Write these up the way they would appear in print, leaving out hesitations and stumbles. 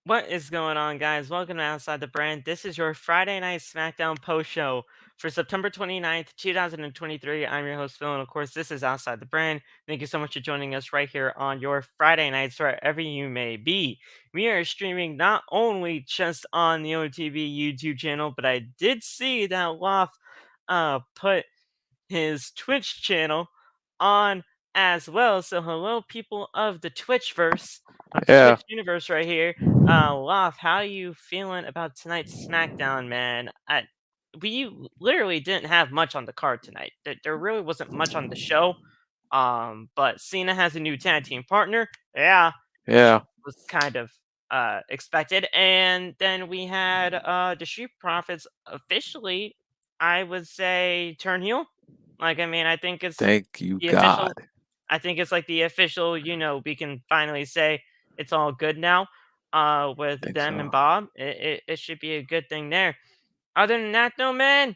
What is going on, guys? Welcome to Outside the Brand. This is your Friday night SmackDown post show for September 29th, 2023. I'm your host, Phil, and of course, this is Outside the Brand. Thank you so much for joining us right here on your Friday nights, wherever you may be. We are streaming not only just on the OTV YouTube channel, but I did see that Loft put his Twitch channel on as well. So hello, people of the Twitchverse, of the Yeah, Twitch universe right here. Loth, how you feeling about tonight's SmackDown, man? We literally didn't have much on the card tonight. There really wasn't much on the show. But Cena has a new tag team partner. Yeah, which yeah. was kind of expected. And then we had the Street Profits officially, I would say, turn heel. Like, I mean, I think it's Thank you, the official. God. I think it's like the official. We can finally say it's all good now. With Think them and so. Bob, it should be a good thing there. Other than that, though, man,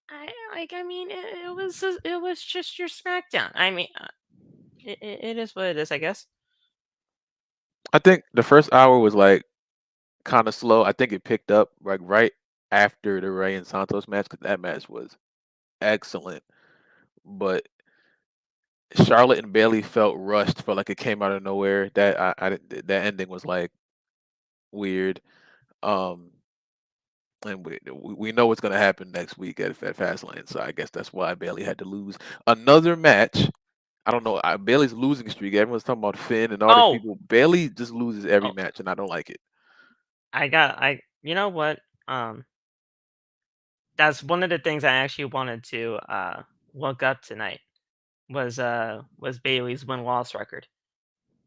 I mean, it was just your SmackDown. I mean, it is what it is, I guess. I think the first hour was like kind of slow. I think it picked up like right after the Rey and Santos match because that match was excellent. But Charlotte and Bayley felt rushed, felt like it came out of nowhere. That ending was like weird. Um, and we know what's gonna happen next week at Fastlane, so I guess that's why Bayley had to lose another match. I don't know. Bailey's losing streak. Everyone's talking about Finn and all these Oh, people. Bailey just loses every oh, match, and I don't like it. you know what? That's one of the things I actually wanted to look up tonight was Bailey's win-loss record.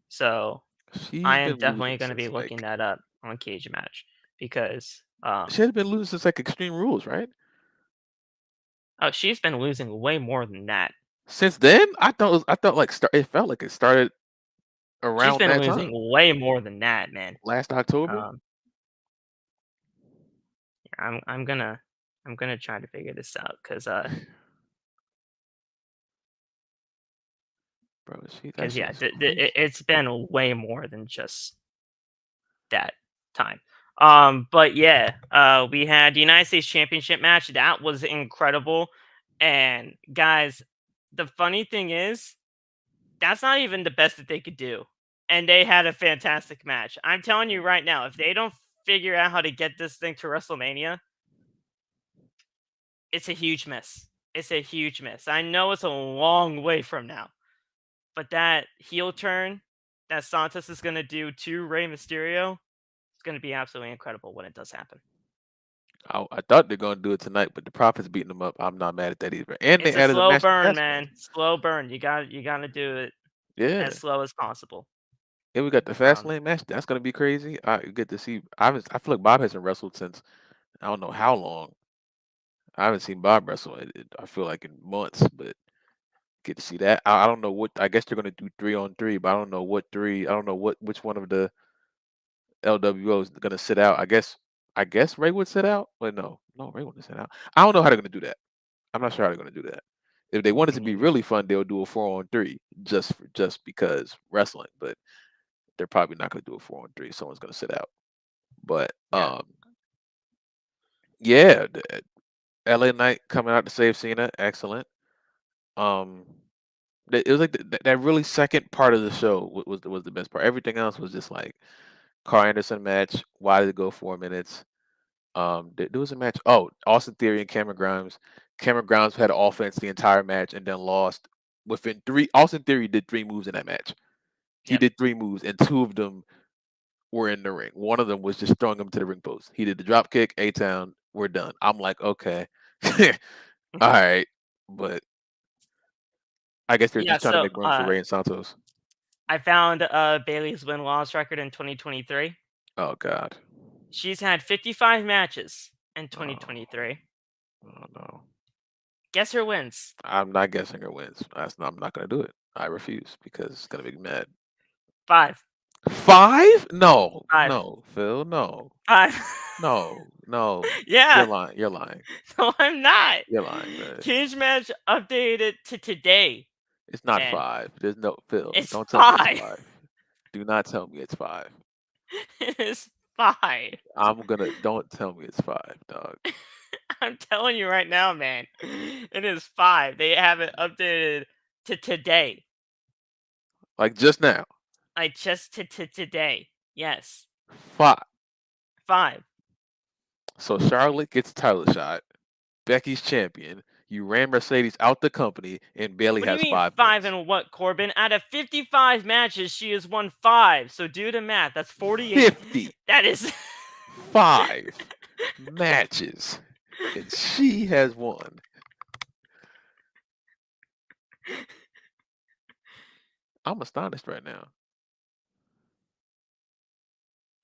So I She's am been definitely losing going to be since looking like that up on Cage Match because she had been losing since like Extreme Rules, right? oh, she's been losing way more than that. Since then, I thought like it felt like it started She's around been that losing time, way more than that, man. last October. Um, I'm gonna try to figure this out Bro, that because yeah, shit's crazy. it's been way more than just that time. But yeah, we had the United States Championship match. That was incredible. And guys, the funny thing is, that's not even the best that they could do. And they had a fantastic match. I'm telling you right now, if they don't figure out how to get this thing to WrestleMania, it's a huge miss. It's a huge miss. I know it's a long way from now, but that heel turn that Santos is going to do to Rey Mysterio is going to be absolutely incredible when it does happen. I thought they're gonna do it tonight, but the Profits beating them up. I'm not mad at that either. And they It's a added a slow match to burn, Fastlane. man. Slow burn. You gotta do it Yeah, as slow as possible. yeah. We got the Um, Fastlane match. That's gonna be crazy. I get to see. I feel like Bob hasn't wrestled since I don't know how long. I haven't seen Bob wrestle. I feel like in months, but get to see that. I don't know what. I guess they're gonna do 3-on-3, but I don't know what three. I don't know which one of the LWO is gonna sit out. I guess Ray would sit out. But no, Ray wouldn't sit out. I don't know how they're gonna do that. I'm not sure how they're gonna do that. If they want it to be mm, really fun, they'll do a 4-on-3 just because wrestling. But they're probably not gonna do a 4-on-3. Someone's gonna sit out. But yeah, yeah, the LA Knight coming out to save Cena, excellent. Um, it was like that really second part of the show was the best part. Everything else was just like Carl Anderson match. Why did it go 4 minutes? There was a match. Oh, Austin Theory and Cameron Grimes. Cameron Grimes had offense the entire match and then lost within three. Austin Theory did 3 moves in that match. He yep. did 3 moves, and two of them were in the ring. One of them was just throwing him to the ring post. He did the drop kick, A Town. We're done. I'm like, okay, all right, but I guess they're Yeah. just trying to So make room for Ray and Santos. I found Bailey's win loss record in 2023. Oh God. She's had 55 matches in Oh, 2023. oh no. Guess her wins. I'm not guessing her wins. I'm not gonna do it. I refuse because it's gonna make me mad. Five. 5? No, Five. no, Phil, no, Five. no, no. You're Yeah. lying. You're lying. No, I'm not. You're lying, man. Cage match updated to today, It's not and 5. There's no Phil. it's Don't tell me it's five. 5. Do not tell me it's 5. It is 5. Don't tell me it's 5, dog. I'm telling you right now, man. It is 5. They have it updated to today. Like just now. I just to today. Yes. 5. 5. So Charlotte gets a title shot. Becky's champion. You ran Mercedes out the company, and Bailey What do you has mean 5 5 wins. and what, Corbin? Out of 55 matches, she has won 5. So do the math. That's 48. 50. That is 5 matches, and she has won. I'm astonished right now.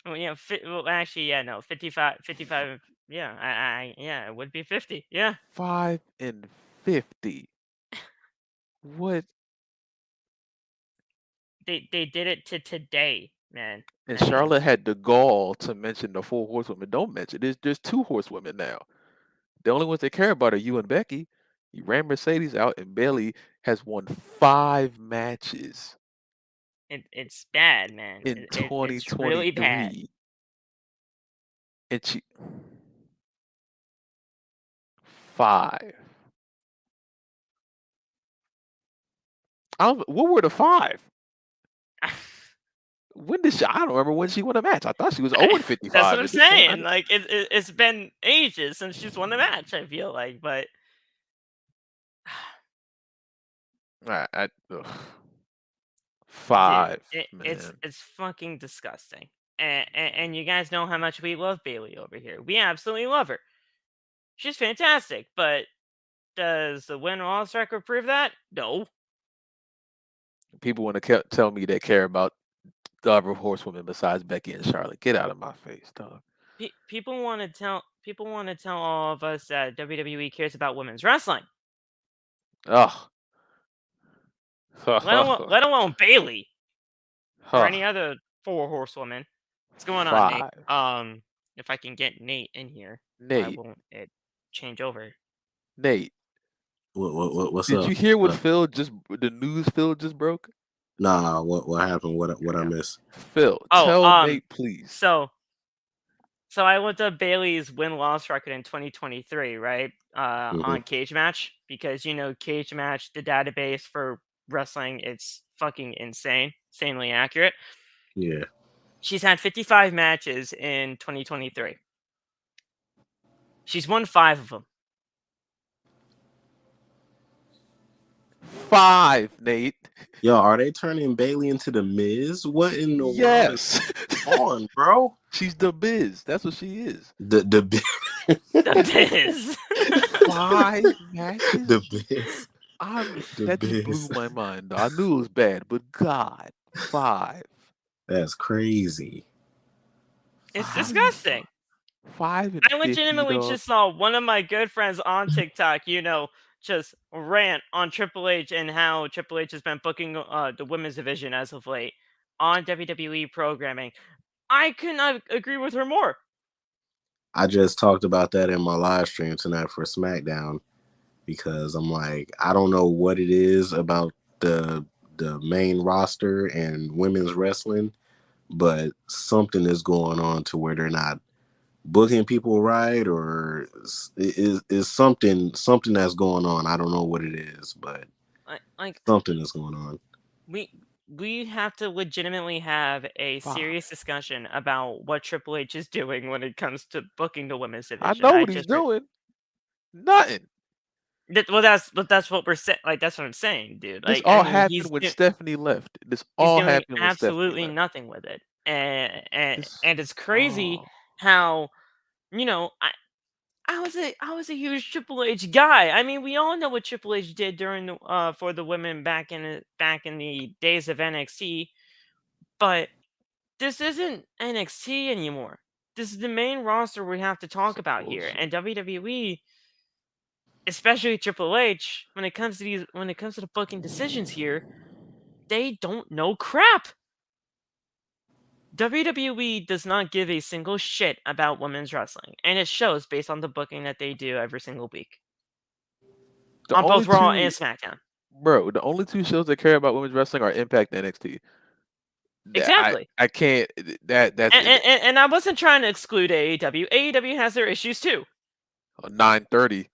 Oh yeah, well actually yeah, no, 55 55 yeah, yeah, it would be 50. Yeah. 5 and 50. What? They did it to today, man. And I mean, Charlotte had the gall to mention the 4 horsewomen. Don't mention there's 2 horsewomen now. The only ones they care about are you and Becky. You ran Mercedes out, and Bailey has won 5 matches it's bad, man. in It's really bad. 2023, and she 5. What were the 5? When did she? I don't remember when she won a match. I thought she was 0 and That's what 55 I'm at this point. saying. Like it's been ages since she's won the match, I feel like, but Ugh. dude, 5, it's man. it's fucking disgusting. And you guys know how much we love Bailey over here. We absolutely love her. She's fantastic, but does the win loss record prove that? No. People want to tell me they care about the other horsewomen besides Becky and Charlotte. Get out of my face, dog. People want to tell all of us that WWE cares about women's wrestling. Ugh. Let alone Bailey or any Huh. other 4 horsewomen. What's going on, Nate? 5. If I can get Nate in here, why Nate. won't it change over? Nate. What's Did you up? hear what the news Phil just broke? Nah, what happened? What I Yeah. missed? Phil, Oh, tell Nate, please. so I looked up Bailey's win-loss record in 2023, right? Mm-hmm. On Cage Match, because Cage Match, the database for wrestling, it's fucking insanely accurate. Yeah. She's had 55 matches in 2023. She's won 5 of them. 5, Nate. Yo, are they turning Bailey into the Miz? What in the world Yes. is on, bro? She's the Biz. That's what she is. The The Biz. 5 matches. The Biz. That just blew my mind. Though. I knew it was bad, but God, 5. That's crazy. It's disgusting. 5 and I legitimately 50, just saw one of my good friends on TikTok, just rant on Triple H and how Triple H has been booking the women's division as of late on WWE programming. I could not agree with her more. I just talked about that in my live stream tonight for SmackDown because I'm like, I don't know what it is about the main roster and women's wrestling, but something is going on to where they're not booking people right, or is something that's going on. I don't know what it is, but something is going on. We have to legitimately have a 5. serious discussion about what Triple H is doing when it comes to booking the women's I division. know what he's doing. Nothing. That's what we're saying. Like that's what I'm saying, dude. This Like all I mean, happened when Stephanie left. This he's all doing happened when Stephanie absolutely left. nothing with it, and This, it's crazy how I was a huge Triple H guy. I mean, we all know what Triple H did during the for the women back in the days of NXT, but this isn't NXT anymore. This is the main roster we have to talk about here, and WWE, especially Triple H, when it comes to the booking decisions here, they don't know crap. WWE does not give a single shit about women's wrestling, and it shows based on the booking that they do every single week the on only both Raw two, and SmackDown. bro. The only 2 shows that care about women's wrestling are Impact and NXT. Exactly. I can't. That's And I wasn't trying to exclude AEW. AEW has their issues too. 9:30.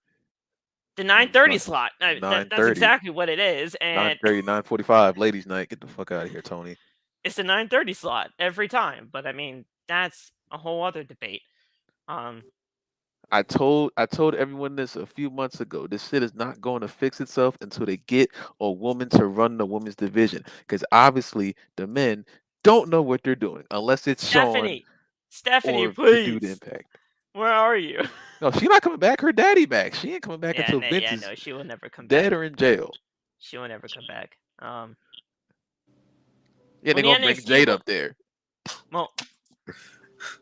The 9:30 Fuck. slot. That's 9:30. exactly what it is, and 9:30. 9:45. Ladies' night. Get the fuck out of here, Tony. it's the 9:30 slot every time. But I mean, that's a whole other debate. I told everyone this a few months ago. This shit is not going to fix itself until they get a woman to run the women's division. Because obviously the men don't know what they're doing unless it's Sean Stephanie, or the dude please. Impact. Where are you? No, she's not coming back. Her daddy back. She ain't coming back until Vince is no, she will never come dead back. or in jail. She will never come back. Yeah, When they're the gonna bring NXT Jade wo- up there. Well,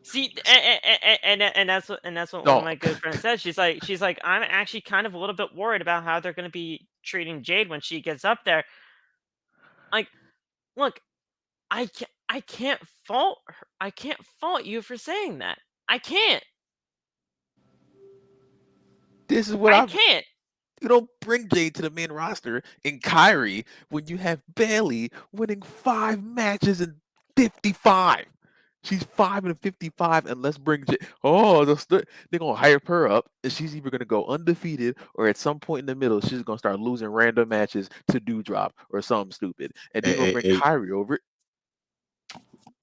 see, and that's what one No. of my good friends said. She's like, I'm actually kind of a little bit worried about how they're going to be treating Jade when she gets up there. Like, look, I can't fault her. I can't fault you for saying that. I can't. This is what I can't. You don't bring Jade to the main roster in Kyrie when you have Bayley winning 5 matches in 55. She's 5 and 55, and let's bring Jade. Oh, they're gonna hype her up, and she's either gonna go undefeated or at some point in the middle, she's gonna start losing random matches to Doudrop or something stupid, and they're gonna bring Kyrie over it.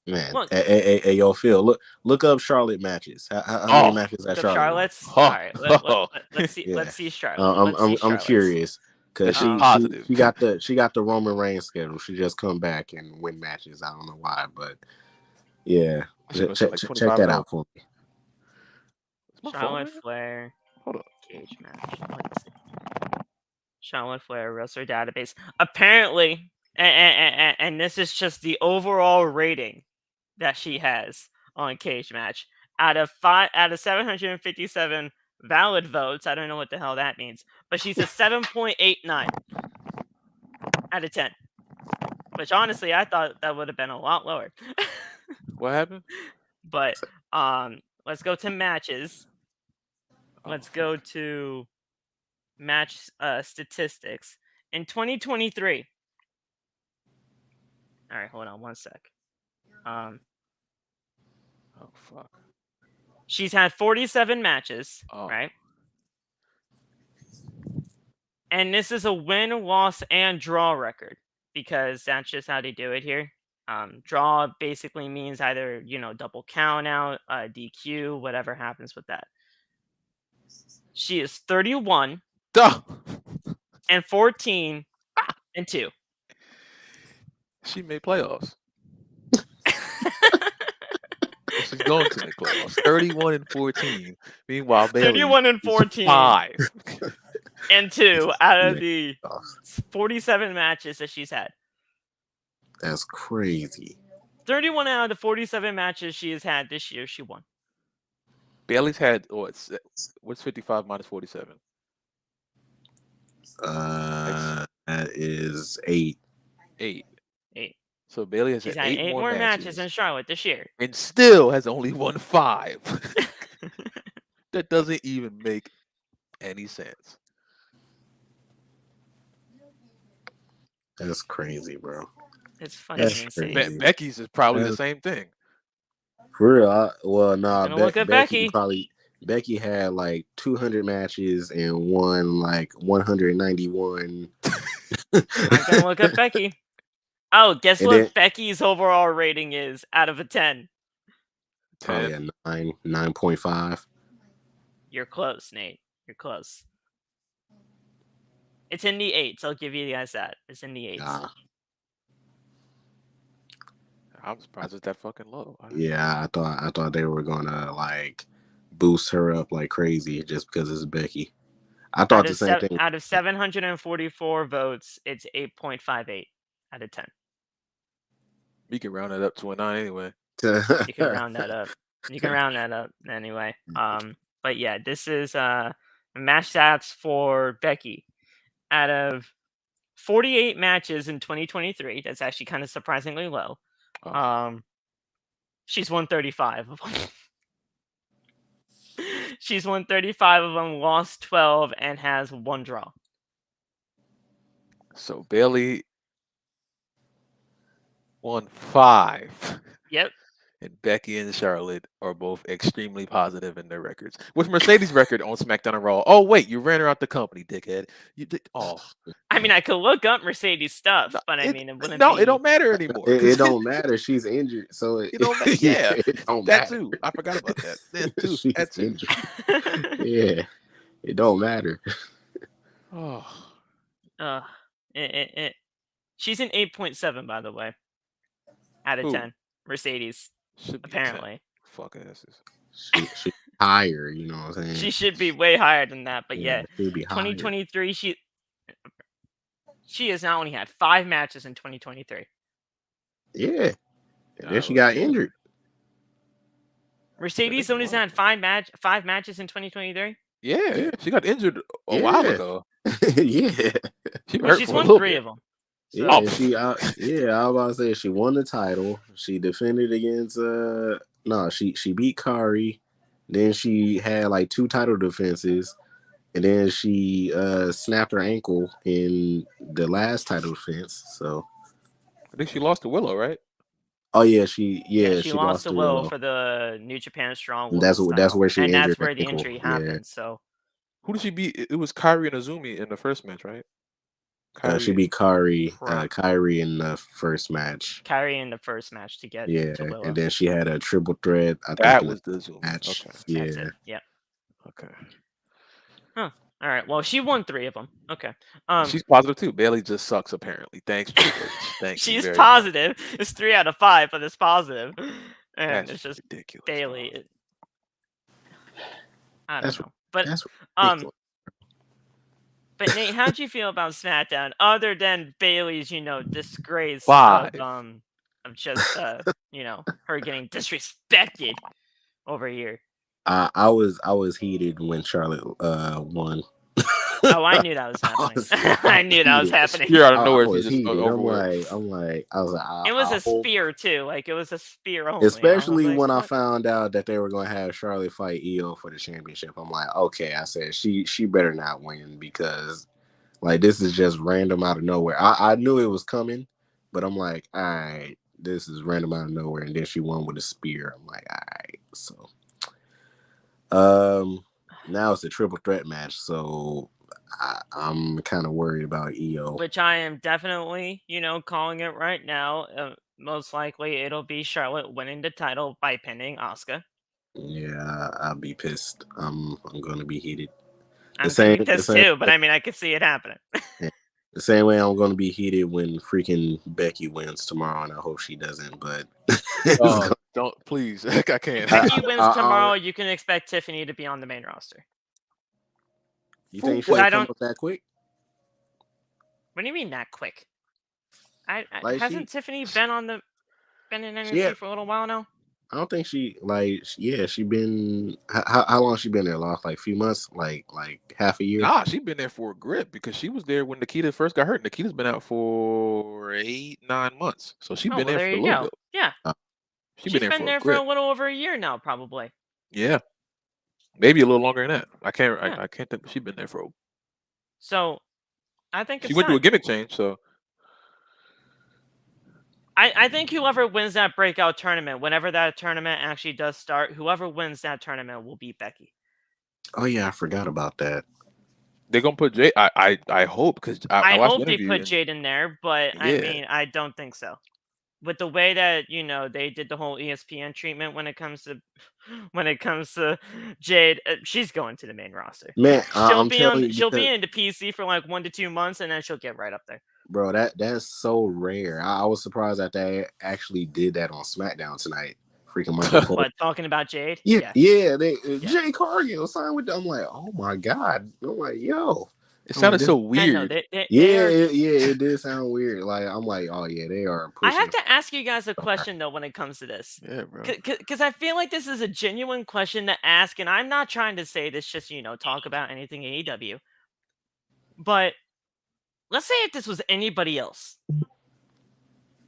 Man, hey, yo, Phil, look up Charlotte matches. How many matches at Charlotte? Charlotte's. All right, let's see. Yeah. Let's see Charlotte. I'm curious because she got the Roman Reigns schedule. She just come back and win matches. I don't know why, but yeah, check that out for me. Charlotte Flair. Hold up. Cage match. Let's see. Charlotte Flair wrestler database. Apparently, and this is just the overall rating that she has on Cage Match. Out of 757 valid votes, I don't know what the hell that means, but she's a 7.89 out of 10. Which honestly, I thought that would have been a lot lower. What happened? But let's go to matches. Let's go to match statistics in 2023. All right, hold on one sec. Oh fuck. She's had 47 matches, right? And this is a win, loss, and draw record because that's just how they do it here. Draw basically means either, double count out, DQ, whatever happens with that. She is 31 and 14 and 2. She made playoffs. She's going to make playoffs. 31 and 14. Meanwhile, Bayley 31 and 14. 5 and 2 out of the 47 matches that she's had. That's crazy. 31 out of the 47 matches she has had this year, she won. Bayley's had what's 55 minus 47? That is 8. 8. 8. So Bayley has She's had had 8 more matches in Charlotte this year, and still has only won 5. That doesn't even make any sense. That's crazy, bro. It's fucking insane. Becky's is probably the same thing. For real? Look at Becky. Becky had like 200 matches and won like 191. I'm gonna look at Becky. Oh, guess what Becky's overall rating is out of a 10? Probably a 9.5. You're close, Nate. You're close. It's in the 8s. I'll give you guys that. It's in the 8s. I'm surprised it's that fucking low. Yeah, I thought they were gonna like boost her up like crazy just because it's Becky. I thought the same thing. Out of 744 votes, it's 8.58 out of 10. You can round that up to a 9 anyway. You can round that up. Anyway. But yeah, this is match stats for Becky. Out of 48 matches in 2023, that's actually kind of surprisingly low. She's won 35 of them. She's won 35 of them, lost 12, and has 1 draw. So Bayley won 5. Yep. And Becky and Charlotte are both extremely positive in their records. With Mercedes' record on SmackDown and Raw. Oh wait, you ran her out the company, dickhead. You did. Oh, I mean, I could look up Mercedes stuff, no, but I mean, it wouldn't no, it be. don't matter anymore. It don't matter. She's injured, so It don't matter. yeah, Yeah, it don't that matter. too. I forgot about that. That too. She's That too. injured. Yeah, it don't matter. Oh, uh, she's an 8.7, by the way, out of who 10. Mercedes, should be a 10? apparently. Fuck asses. She higher. You know what I'm saying? She should be way higher than that, but Yeah, yeah, she'd be higher. 2023, she has not only had 5 matches in 2023. Yeah, and then she got injured. Mercedes only had 5 matches in 2023. Yeah, she got injured a while ago. Yeah, She's won 3 of them. So. Yeah, I was about to say she won the title. She defended against she beat Kari. Then she had like 2 title defenses, and then she snapped her ankle in the last title defense. So I think she lost to Willow, right? oh yeah, she lost to Willow for the New Japan Strong. That's where she and injured that's where her the ankle. injury happened. So who did she beat? It was Kairi and Azumi in the first match, right? She beat Kairi in the first match. Kairi in the first match to get to Willow. And then she had a triple threat. That was the Azumi match. Okay. Yeah. Okay. Huh. All right. Well, she won 3 of them. Okay. She's positive too. Bayley just sucks apparently. Thanks, Triple H. Thank you. She's positive. Much. It's 3 out of 5, but it's positive, and that's it's just ridiculous. Bayley. I don't know, but that's But Nate, how'd you feel about SmackDown other than Bayley's, disgrace 5. of just her getting disrespected over here? I was heated when Charlotte won. Oh, I knew that was happening. I knew that was happening. Spear out of nowhere. I'm like, it was a spear too. Like it was a spear only. Especially when I found out that they were going to have Charlotte fight Io for the championship. I'm like, okay. I said she better not win because like this is just random out of nowhere. I knew it was coming, but I'm like, all right, this is random out of nowhere. And then she won with a spear. I'm like, all right, so. Now it's a triple threat match, so I'm kind of worried about Io. Which I am definitely, calling it right now. Most likely it'll be Charlotte winning the title by pinning Asuka. Yeah, I'll be pissed. I'm gonna be heated. I'm gonna be pissed too, but I mean I could see it happening. The same way I'm gonna be heated when freaking Becky wins tomorrow, and I hope she doesn't. But don't please, I can't. Becky wins tomorrow. You can expect Tiffany to be on the main roster. You think she'll come up that quick? What do you mean that quick? Hasn't Tiffany been in NXT for a little while now? I don't think she been how long she been there? Lost like a few months, like half a year. Nah, she been there for a grip because she was there when Nikita first got hurt. Nikita's been out for 8-9 months, so she's been there for a little bit. Yeah, she's been there for a little over a year now, probably. Yeah, maybe a little longer than that. I can't think. She's been there for. So, I think she went through a gimmick change. So. I think whoever wins that breakout tournament, whenever that tournament actually does start, whoever wins that tournament will beat Becky. Oh yeah, I forgot about that. They're gonna put Jade. I hope because I hope they put Jade in there, but I mean I don't think so. With the way that they did the whole ESPN treatment when it comes to Jade, she's going to the main roster. Man, she'll be in the PC for like 1 to 2 months, and then she'll get right up there. Bro, that's so rare. I was surprised that they actually did that on SmackDown tonight. Freaking Michael Cole. What, talking about Jade? Yeah. Jade Cargill signed with them. I'm like, oh my god. I'm like, yo. It sounded so weird. It did sound weird. Like I'm like, oh yeah, they are pushing. I have to ask you guys a question though when it comes to this. Yeah, bro. Because I feel like this is a genuine question to ask, and I'm not trying to say this just talk about anything AEW. But let's say if this was anybody else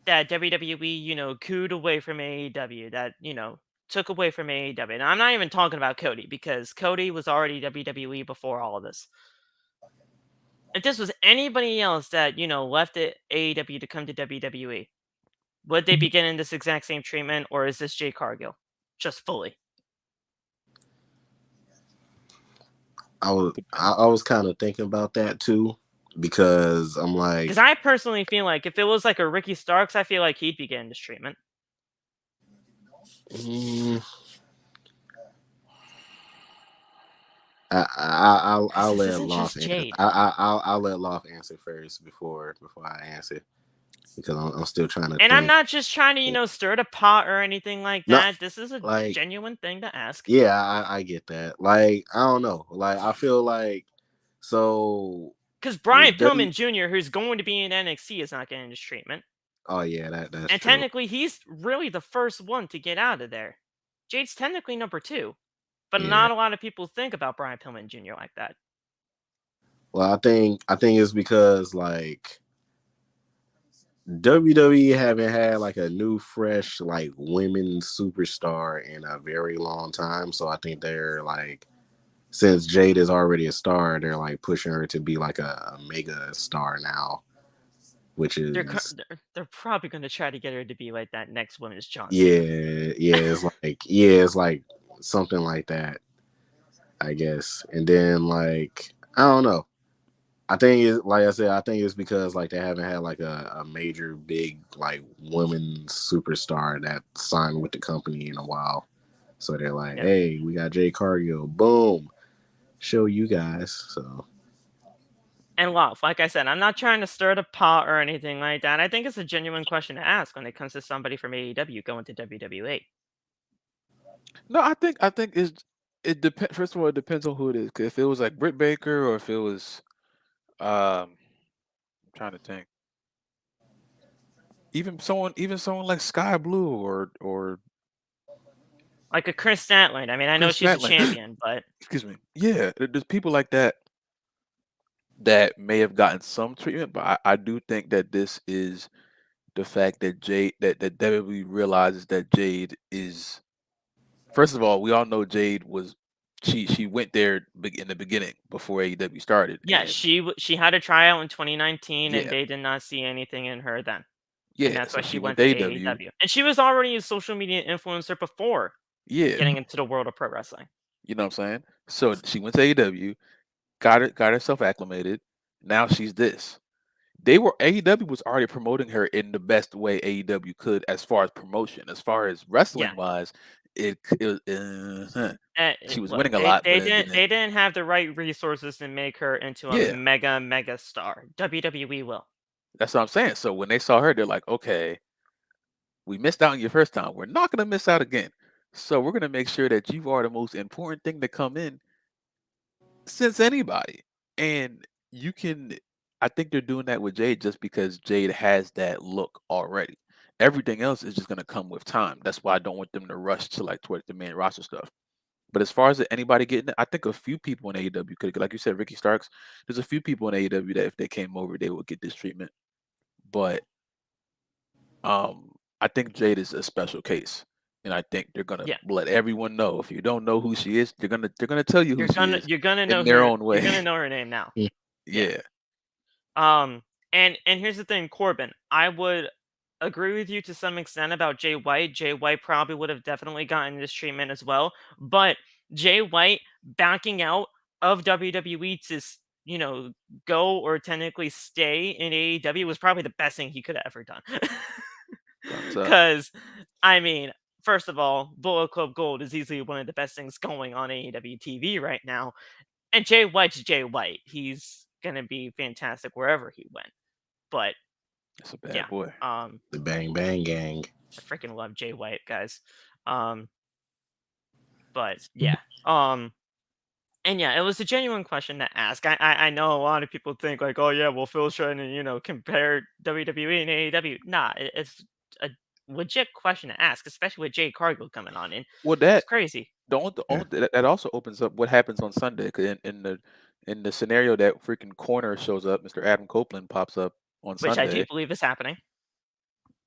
that WWE, cooed away from AEW, that, took away from AEW. And I'm not even talking about Cody because Cody was already WWE before all of this. If this was anybody else that, left AEW to come to WWE, Would they be getting this exact same treatment, or is this Jade Cargill? Just fully. I was Depends. I was kind of thinking about that too, because I'm like, Because I personally feel like if it was like a Ricky Starks, I feel like he'd be getting this treatment. mm, I'll 'Cause this let isn't Loft just answer. Jade. I'll let Loft answer first before I answer, because I'm still trying to And I'm think. not just trying to, stir the pot or anything like No, that. This is a like, genuine thing to ask. yeah, I get that. Like, I don't know. Like, I feel like, so Because with Brian W. Pillman Jr., who's going to be in NXT, is not getting this treatment. Oh yeah, that's And true. technically, he's really the first one to get out of there. Jade's technically number 2. But Yeah. not a lot of people think about Brian Pillman Jr. like that. Well, I think it's because, like, WWE haven't had like a new, fresh, like, women's superstar in a very long time. So I think they're like, since Jade is already a star, they're like pushing her to be like a mega star now, which is, They're probably going to try to get her to be like that next women's John Cena. it's like something like that, I guess. And then, like, I don't know. I think it's, like I said, I think it's because like they haven't had like a major big like women's superstar that signed with the company in a while. So they're like, Yeah. hey, we got Jay Cargill, boom, show you guys. So And love, like I said, I'm not trying to stir the pot or anything like that. I think it's a genuine question to ask when it comes to somebody from AEW going to WWE. No, I think it depends. First of all, it depends on who it is. 'Cause if it was like Britt Baker, or if it was, I'm trying to think, even someone like Sky Blue, or Like a Chris Statlander. I mean, I know Chris she's a Statlander. champion, but Excuse me. Yeah, there's people like that may have gotten some treatment, but I do think that this is the fact that that WWE realizes that Jade is. First of all, we all know Jade was she went there in the beginning before AEW started, yeah, and she had a tryout in 2019, and yeah, they did not see anything in her then, and yeah. that's why So she she went went to to AEW. AEW. And she was already a social media influencer before Yeah, getting into the world of pro wrestling. you know what I'm saying. So she went to AEW, got herself acclimated. Now she's this. AEW was already promoting her in the best way AEW could, as far as promotion. As far as Yeah, wrestling wise, it she was look, winning a lot, but they it didn't didn't. they didn't have the right resources to make her into a Yeah, mega star. WWE will. that's what I'm saying. So when they saw her, they're like, okay, we missed out on your first time. We're not gonna miss out again. So we're gonna make sure that you are the most important thing to come in since anybody. And you can I think they're doing that with Jade just because Jade has that look already. Everything else is just gonna come with time. That's why I don't want them to rush to like towards the main roster stuff. But as far as anybody getting it, I think a few people in AEW could, like you said, Ricky Starks. There's a few people in AEW that if they came over, they would get this treatment. But I think Jade is a special case, and I think they're gonna Yeah, let everyone know. If you don't know who she is, they're gonna tell you who she is you're gonna know in their her. own You're way. gonna know her name now. Yeah. Yeah, Um, and here's the thing, Corbin. I would agree with you to some extent about Jay White. Jay White probably would have definitely gotten this treatment as well. But Jay White backing out of WWE to go or technically stay in AEW was probably the best thing he could have ever done. thumbs up. Because I mean, first of all, Bullet Club Gold is easily one of the best things going on AEW TV right now. And Jay White's Jay White. He's gonna be fantastic wherever he went. But That's a bad yeah, boy. the Bang Bang Gang. I freaking love Jay White, guys. Um, but yeah, and yeah, it was a genuine question to ask. I know a lot of people think like, oh yeah, well Phil's trying to compare WWE and AEW. Nah, it's a legit question to ask, especially with Jay Cargill coming on in. Well, It's crazy. the Yeah. only that also opens up what happens on Sunday. 'Cause in the scenario that freaking corner shows up, Mr. Adam Copeland pops up on Which I do Sunday. believe is happening.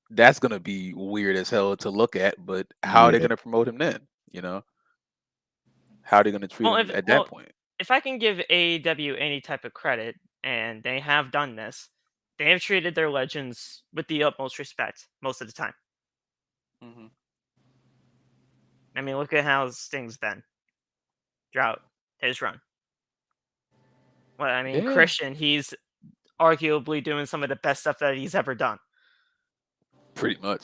That's gonna be weird as hell to look at. But how are they Yeah. gonna promote him then? How are they gonna treat Well, him at that point? if I can give AEW any type of credit, and they have done this, They have treated their legends with the utmost respect most of the time. Mm-hmm. I mean, look at how Sting's been throughout his run. Well, I mean, Yeah, Christian, he's arguably doing some of the best stuff that he's ever done. pretty much.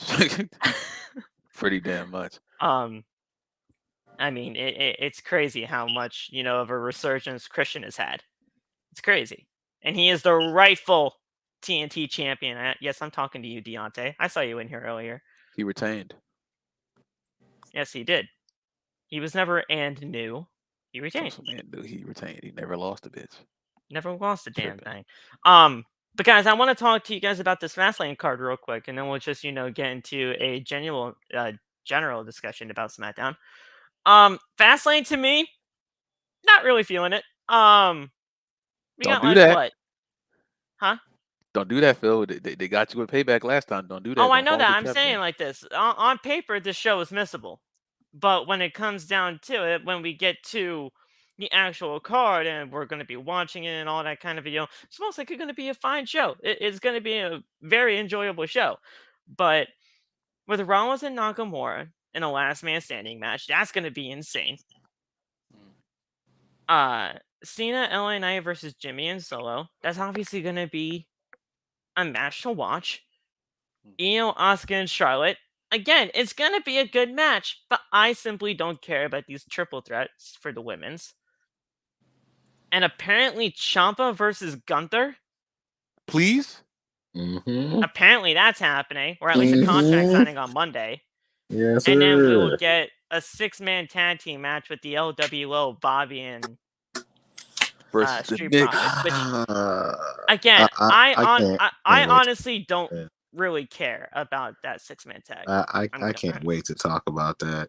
Pretty damn much. I mean, it's crazy how much, of a resurgence Christian has had. It's crazy. And he is the rightful TNT champion. Yes, I'm talking to you, Deontay. I saw you in here earlier. He retained. Yes, he did. He was never and new. He retained. Also, man, dude, he retained. He never lost a bitch. Never lost a damn Tripping. thing. But guys, I want to talk to you guys about this Fastlane card real quick, and then we'll just, get into a general discussion about SmackDown. Fastlane to me, not really feeling it. We Don't got do like that. what? Huh? Don't do that, Phil. They got you with payback last time. Don't do that. Oh, I Don't know fall that. into the I'm trap saying again. like this. On paper, this show is missable. But when it comes down to it, when we get to the actual card and we're going to be watching it and all that kind of video, it's most likely going to be a fine show. It's going to be a very enjoyable show. But with Rollins and Nakamura in a last man standing match, that's going to be insane. Cena, LA Knight versus Jimmy and Solo, that's obviously going to be a match to watch. Io, Asuka, and Charlotte. Again, it's going to be a good match, but I simply don't care about these triple threats for the women's. And apparently Ciampa versus Gunther. Please? Mm-hmm. Apparently that's happening, or at least a contract signing on Monday. Yes, And then we will sir. get a 6-man tag team match with the LWO, Bobby and Versus the Street Nick. Profits. Which, again, I can't wait honestly don't that. really care about that 6-man tag. I can't wait to talk about that.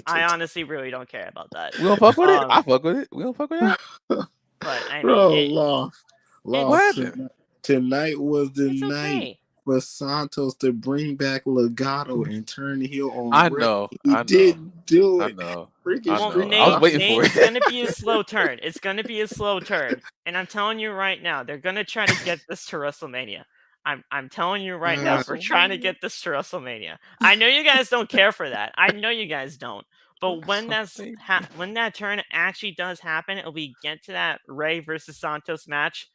I honestly really don't care about that. We don't fuck with it. I fuck with it. We don't fuck with that. But I mean, Bro, What happened? Tonight was the it's night okay. for Santos to bring back Legato and turn heel on I Rey. know. He didn't do I it. know. Freaking I know. Street I was waiting for It's it. gonna be a slow turn. It's gonna be a slow turn, and I'm telling you right now, they're gonna try to get this to WrestleMania. I'm telling you right now, we're trying to get this to WrestleMania. I know you guys don't care for that. I know you guys don't. But when when that turn actually does happen, it'll be get to that Rey versus Santos match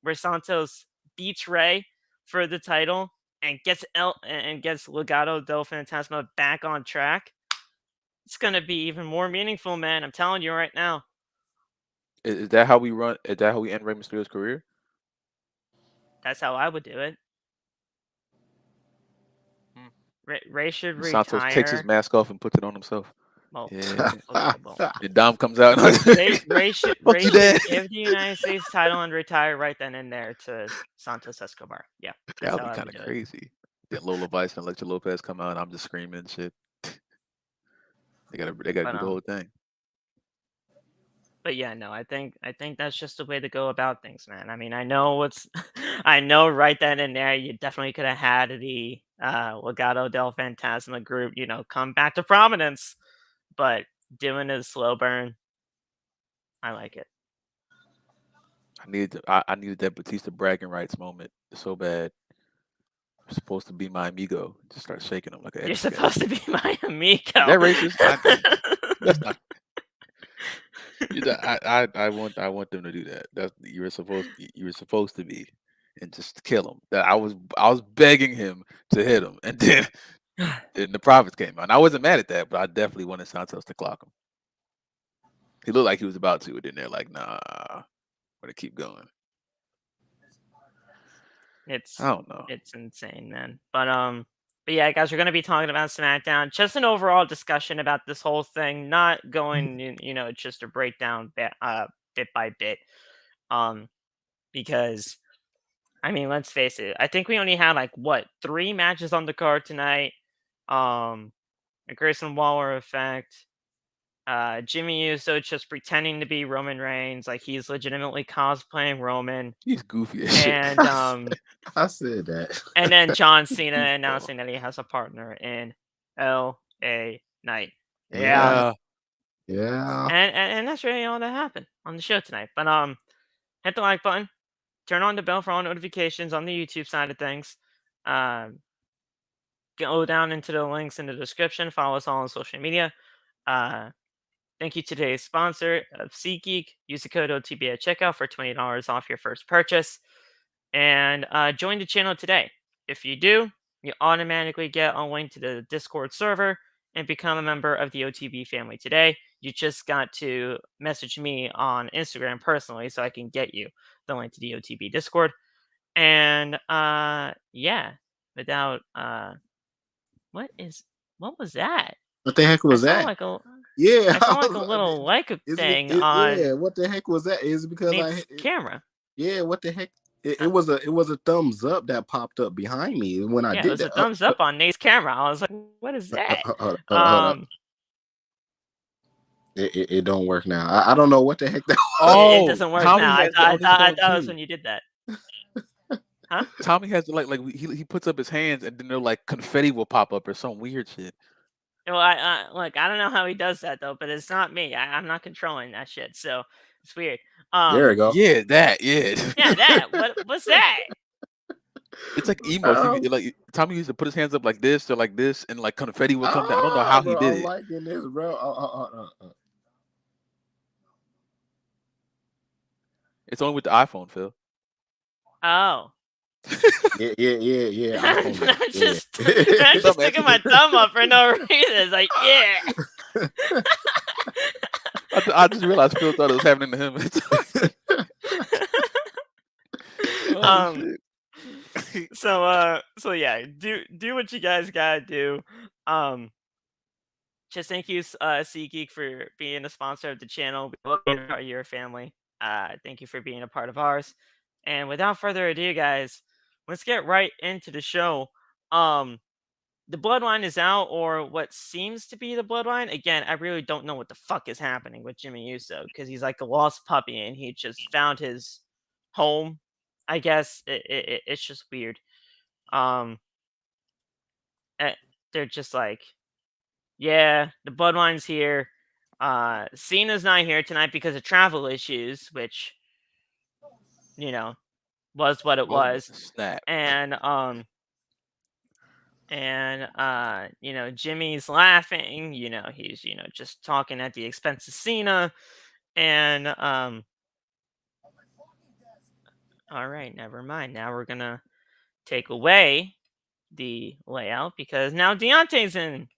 where Santos beats Rey for the title and gets Legado del Fantasma back on track. It's gonna be even more meaningful, man. I'm telling you right now. Is that how we run? Is that how we end Rey Mysterio's career? That's how I would do it. Ray should Santos takes his retire. mask off and puts it on himself. Well, Yeah. okay, well. And Dom comes out. Ray should Fuck you, Dad. give the United States title and retire right then and there to Santos Escobar. Yeah, that's That how would I be kind would of do it. crazy. Then Lola Vice and Alexa Lopez come out, and I'm just screaming and shit. They gotta do the whole thing. But yeah, no, I think that's just the way to go about things, man. I mean, I know I know right then and there, you definitely could have had the Legado del Fantasma group, come back to prominence, but doing a slow burn, I like it. I needed that Batista bragging rights moment so bad. I'm supposed to be my amigo. Just start shaking him like an. You're supposed to be my amigo. Is that racist? That's not. I want them to do that. You were supposed to be, and just kill him. That I was begging him to hit him, and then the Profits came out. And I wasn't mad at that, but I definitely wanted Santos to clock him. He looked like he was about to, and then they're like, "Nah, we're gonna keep going." I don't know. It's insane, man. But yeah, guys, we're gonna be talking about SmackDown. Just an overall discussion about this whole thing, not going, just a breakdown bit by bit. Because I mean, let's face it. I think we only had 3 matches on the card tonight. A Grayson Waller effect. Jimmy Uso just pretending to be Roman Reigns, like he's legitimately cosplaying Roman. He's goofy as shit. And I said that. And then John Cena announcing that he has a partner in LA Knight. Yeah. And that's really all that happened on the show tonight. But hit the like button, turn on the bell for all notifications on the YouTube side of things. Go down into the links in the description. Follow us all on social media. Thank you to today's sponsor of SeatGeek. Use the code OTB at checkout for $20 off your first purchase. And join the channel today. If you do, you automatically get a link to the Discord server and become a member of the OTB family today. You just got to message me on Instagram personally so I can get you the link to the OTB Discord. And yeah, without what was that? What the heck was that? Yeah, I saw like a little like thing on. Yeah, what the heck was that? Is it because I hit camera? Yeah, what the heck? It was a thumbs up that popped up behind me when I did it was that. A thumbs up on Nate's camera. I was like, what is that? Hold on. It don't work now. I don't know what the heck that was. Oh, it doesn't work now. I thought it was when you did that. Huh? Tommy has like he puts up his hands and then like confetti will pop up or some weird shit. Well, I don't know how he does that though, but it's not me. I'm not controlling that shit, so it's weird. There we go. Yeah, that. Yeah. Yeah, that. What's that? It's like emo. Like Tommy used to put his hands up like this or like this, and like confetti would come down. I don't know how he did I'm it. liking this, bro. It's only with the iPhone, Phil. Oh. Yeah. I'm just sticking my thumb up for no reason. It's like, yeah. I just realized Phil thought it was happening to him. So yeah, do what you guys gotta do. Just thank you, SeatGeek, for being a sponsor of the channel. We love being a part of your family. Thank you for being a part of ours. And without further ado, guys, let's get right into the show. The Bloodline is out, or what seems to be the Bloodline. Again, I really don't know what the fuck is happening with Jimmy Uso, because he's like a lost puppy and he just found his home. I guess it's just weird. They're just like, yeah, the Bloodline's here. Cena's not here tonight because of travel issues, which, was what it was. Snap. And Jimmy's laughing, he's, just talking at the expense of Cena. And all right, never mind. Now we're gonna take away the layout because now Deontay's in.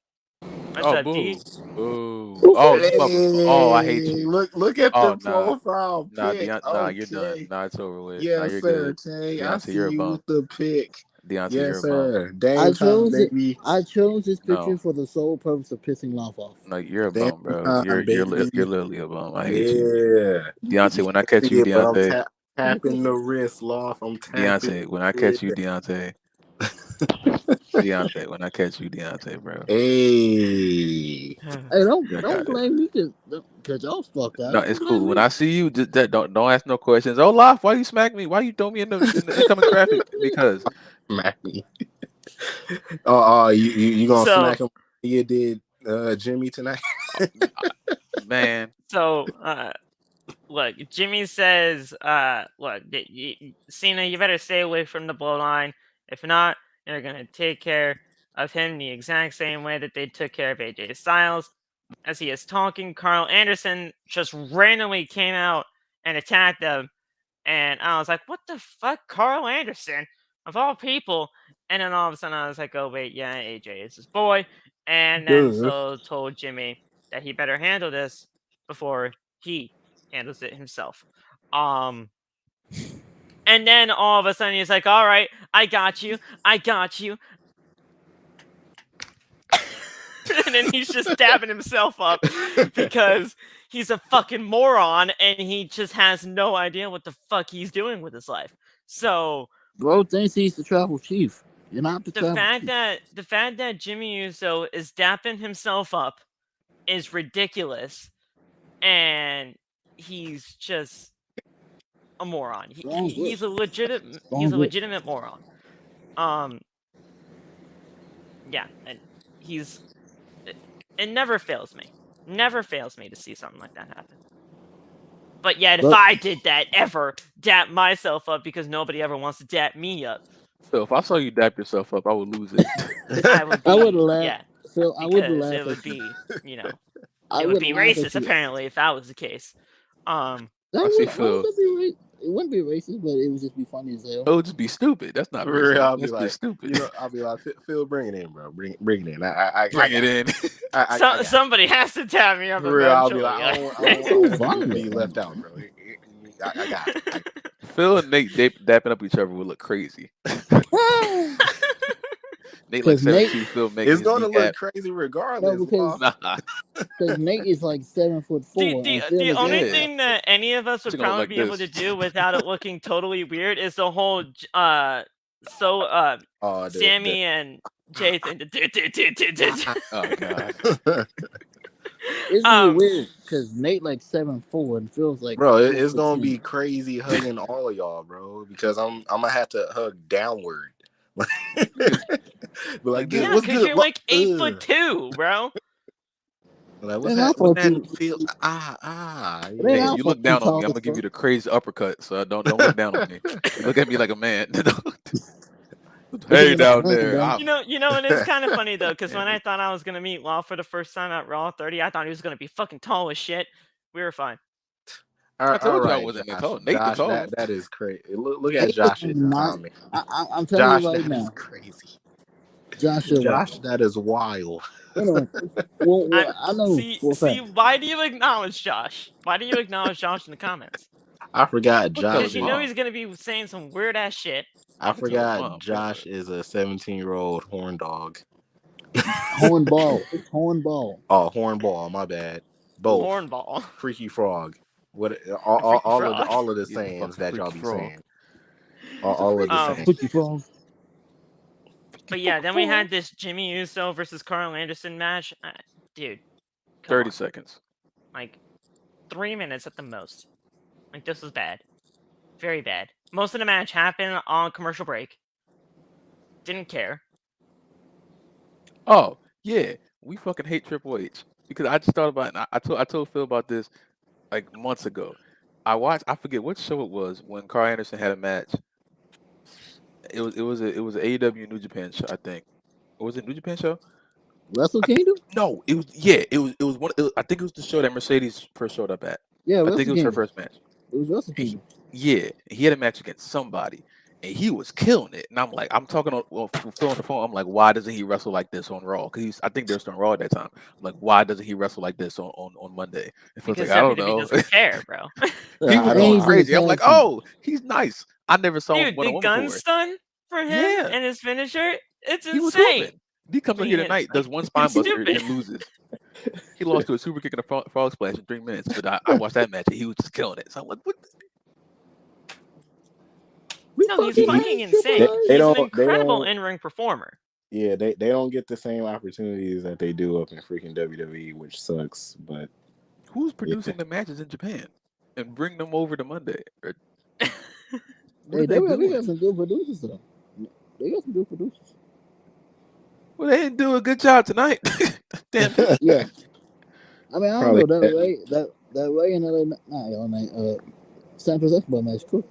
What's up, D? Boo. Oh, I hate you. Look at the profile pic. You're done. Nah, it's over with. Yes, you're sir, good. Tay. Deontay, I see you're a you bum. with the pic. Deontay, yes, you're sir. a bum. I chose this picture for the sole purpose of pissing Loff off. No, you're a bum, bro. You're literally a bum. I hate you. Yeah. Deontay, when I catch you, Deontay. I'm tapping the wrist, Loff. I'm tapping. Deontay, when I catch you, Deontay. Deontay, when I catch you, Deontay, bro. Hey, don't blame me because y'all fucked up. No, it's cool. When I see you, just don't ask no questions. Oh, Loff, why you smack me? Why you throw me in the incoming traffic? Because smack me. You gonna smack him? You did Jimmy tonight, man. So look, Jimmy says, look, Cena, you better stay away from the Bloodline. If not, they're going to take care of him the exact same way that they took care of AJ Styles. As he is talking, Karl Anderson just randomly came out and attacked them. And I was like, what the fuck? Karl Anderson, of all people. And then all of a sudden I was like, oh, wait, yeah, AJ is his boy. And then so told Jimmy that he better handle this before he handles it himself. And then all of a sudden he's like, all right, I got you. And then he's just dabbing himself up because he's a fucking moron and he just has no idea what the fuck he's doing with his life. So bro thinks he's the tribal chief. You're not the fact that Jimmy Uso is dapping himself up is ridiculous. And he's just a moron. He's a legitimate moron. Yeah, and it never fails me. Never fails me to see something like that happen. But yet, if I did that ever, dap myself up because nobody ever wants to dap me up. So if I saw you dap yourself up, I would lose it. I would be, I would laugh. yeah, Phil, I would because laugh it would at you. be, you know, I it would be laugh at racist you. apparently if that was the case. That I see would, Phil. it wouldn't be racist, but it would just be funny as hell. It would just be stupid. That's not For real, racist. I'll be That's like, just stupid. you know, I'll be like, Phil, bring it in, bro. Bring it in. I Bring it in. I got it. Somebody has to tap me up For real, I'll eventually. be like, I don't want you to be left out, bro. I got it. Phil and Nate dapping up each other would look crazy. Nate like 7'2", Phil making it's going to look dap. crazy regardless. No, because Nate is like 7'4". The only thing that any of us would probably be able to do without it looking totally weird is the whole Sammy and Jay thing. Oh god. It's really weird because Nate like 7'4" and feels like, bro, it's gonna be crazy hugging all of y'all, bro, because I'm gonna have to hug downward. Like, yeah, because you're like 8'2", bro. Like, what's that feel? Yeah. You look down on me, I'm gonna give you the crazy uppercut. So don't look down on me. You look at me like a man. Hey, down there. You know, and it's kind of funny though, because when I thought I was gonna meet Law for the first time at Raw 30, I thought he was gonna be fucking tall as shit. We were fine. I told you I wasn't that tall. Nate the tall. That is crazy. Look at Josh in the comment. I'm telling you right now. That is crazy. Josh, that is wild. I know. See, why do you acknowledge Josh? Why do you acknowledge Josh in the comments? I forgot Josh. Because you know he's gonna be saying some weird ass shit. I forgot Josh is a 17-year-old horn dog. Hornball. Oh, hornball. My bad. Both. Hornball. Freaky frog. What? All of the sayings that y'all be saying. All of the sayings. Freaky frog. But yeah, then we had this Jimmy Uso versus Karl Anderson match. Dude. 30 seconds. Like 3 minutes at the most. Like, this was bad. Very bad. Most of the match happened on commercial break. Didn't care. Oh, yeah. We fucking hate Triple H. Because I just thought about it. I told Phil about this like months ago. I forget what show it was when Karl Anderson had a match. It was an AEW New Japan show, I think. Or was it New Japan show? Wrestle Kingdom? No, it was one. I think it was the show that Mercedes first showed up at. Yeah, I think it was her first match. It was Wrestle Kingdom. Yeah, he had a match against somebody, and he was killing it. And I'm like, I'm talking on Phil on the phone. I'm like, why doesn't he wrestle like this on Raw? Because I think they're still on Raw at that time. I'm like, why doesn't he wrestle like this on Monday? It feels because like, I don't know. Doesn't care, bro. He was going crazy. I'm like, oh, he's nice. I never saw him the gun stun for him and his finisher. It's insane. He comes in here tonight, does one spine buster, and loses. He lost to a super kick and a frog splash in 3 minutes. But I watched that match, and he was just killing it. So I'm like, what? No, he's fucking insane. He's an incredible in-ring performer. Yeah, they don't get the same opportunities that they do up in freaking WWE, which sucks. But who's producing the matches in Japan and bring them over to Monday? They got some good producers though. They got some good producers. Well, they didn't do a good job tonight. Damn. Yeah. I mean, I don't know that Ray and Santos Escobar match cool.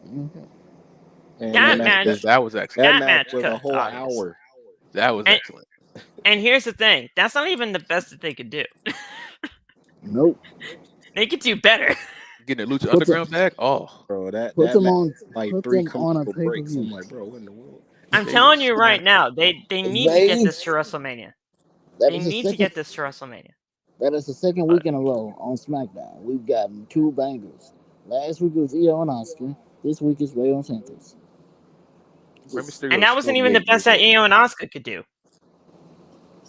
Okay. That was excellent. That match was a whole hour. That was excellent. And here's the thing: that's not even the best that they could do. Nope. They could do better. Getting a Lucha Underground back? Oh, bro, that them on like put 3 them on a breaks. pay-per-view. I'm like, bro, what in the world? I'm telling you right now, they need to get this to WrestleMania. They need to get this to WrestleMania. That is the second week in a row on SmackDown. We've gotten 2 bangers. Last week was Io and Oscar. This week is Rey and Santos. And that wasn't even the best that Io and Oscar could do.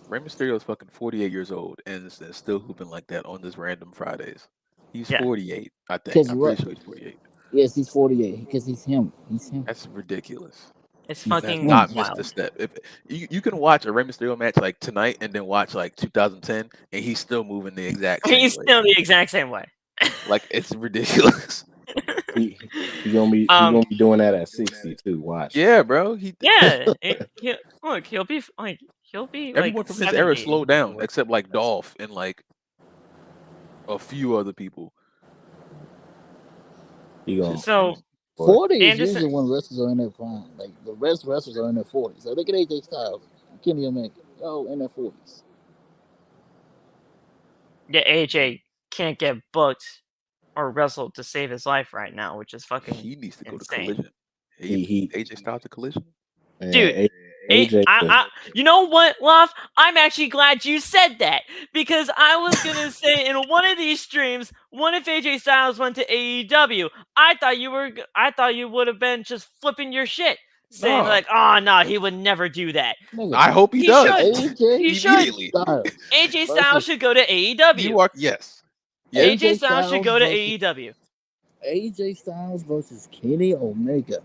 Rey Mysterio is fucking 48 years old and is still hooping like that on this random Fridays. He's 48, I think. I'm pretty sure he's 48. Yes, he's 48 because he's him. He's him. That's ridiculous. It's fucking not wild. missed a step. If you can watch a Rey Mysterio match like tonight and then watch like 2010, and he's still moving the exact same way. He's still the exact same way. Like, it's ridiculous. He's gonna be doing that at 60 too. Watch. Yeah, bro. He'll be like everyone from his era slowed down except like Dolph and like a few other people. He gonna So 40 is Anderson, usually when wrestlers are in their prime. Like the best wrestlers are in their 40s. So look at AJ Styles, Kenny Omega, all in their 40s. yeah, AJ can't get booked or wrestled to save his life right now, which is fucking He needs to go to insane. Collision. he AJ Styles to Collision. Dude, yeah, AJ. you know what, Love? I'm actually glad you said that because I was gonna say in one of these streams, what if AJ Styles went to AEW? I thought you would have been just flipping your shit, saying No, like, "Oh no, he would never do that." Nigga, I hope he He does. should. He AJ should. Immediately. Styles AJ Styles versus should go to AEW. You are yes. Yes. AJ AJ Styles should Styles go to versus AEW. AJ Styles versus Kenny Omega.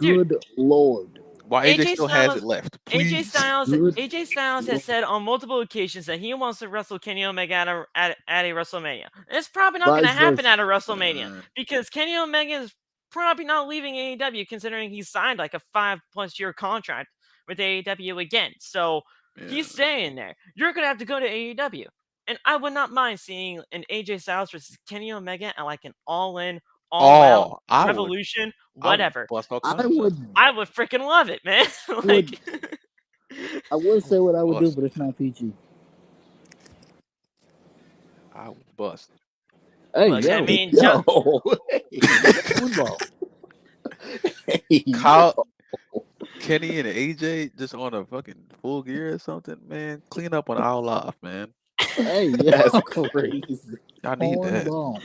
Dude, Good lord. While AJ AJ still has it Styles left, AJ please. Styles Good AJ Styles has lord. said on multiple occasions that he wants to wrestle Kenny Omega at a WrestleMania. It's probably not going to Vice happen versa. at a WrestleMania Uh, because Kenny Omega is probably not leaving AEW considering he signed like a 5+ year contract with AEW again. So yeah. he's staying there. You're going to have to go to AEW. And I would not mind seeing an AJ Styles versus Kenny Omega at like an all-in, all-out Oh, I would. revolution, I would whatever. bust all I kinds of would I would freaking love it, man. would like, I would say what I would do, bust. but it's not PG. I would bust. Hey look, I yo, mean, yo, hey, football. Hey, Kyle, yo. Kenny, and AJ just on a fucking full gear or something, man. Clean up on our life, man. Hey yo, That's crazy. I need that. cornball.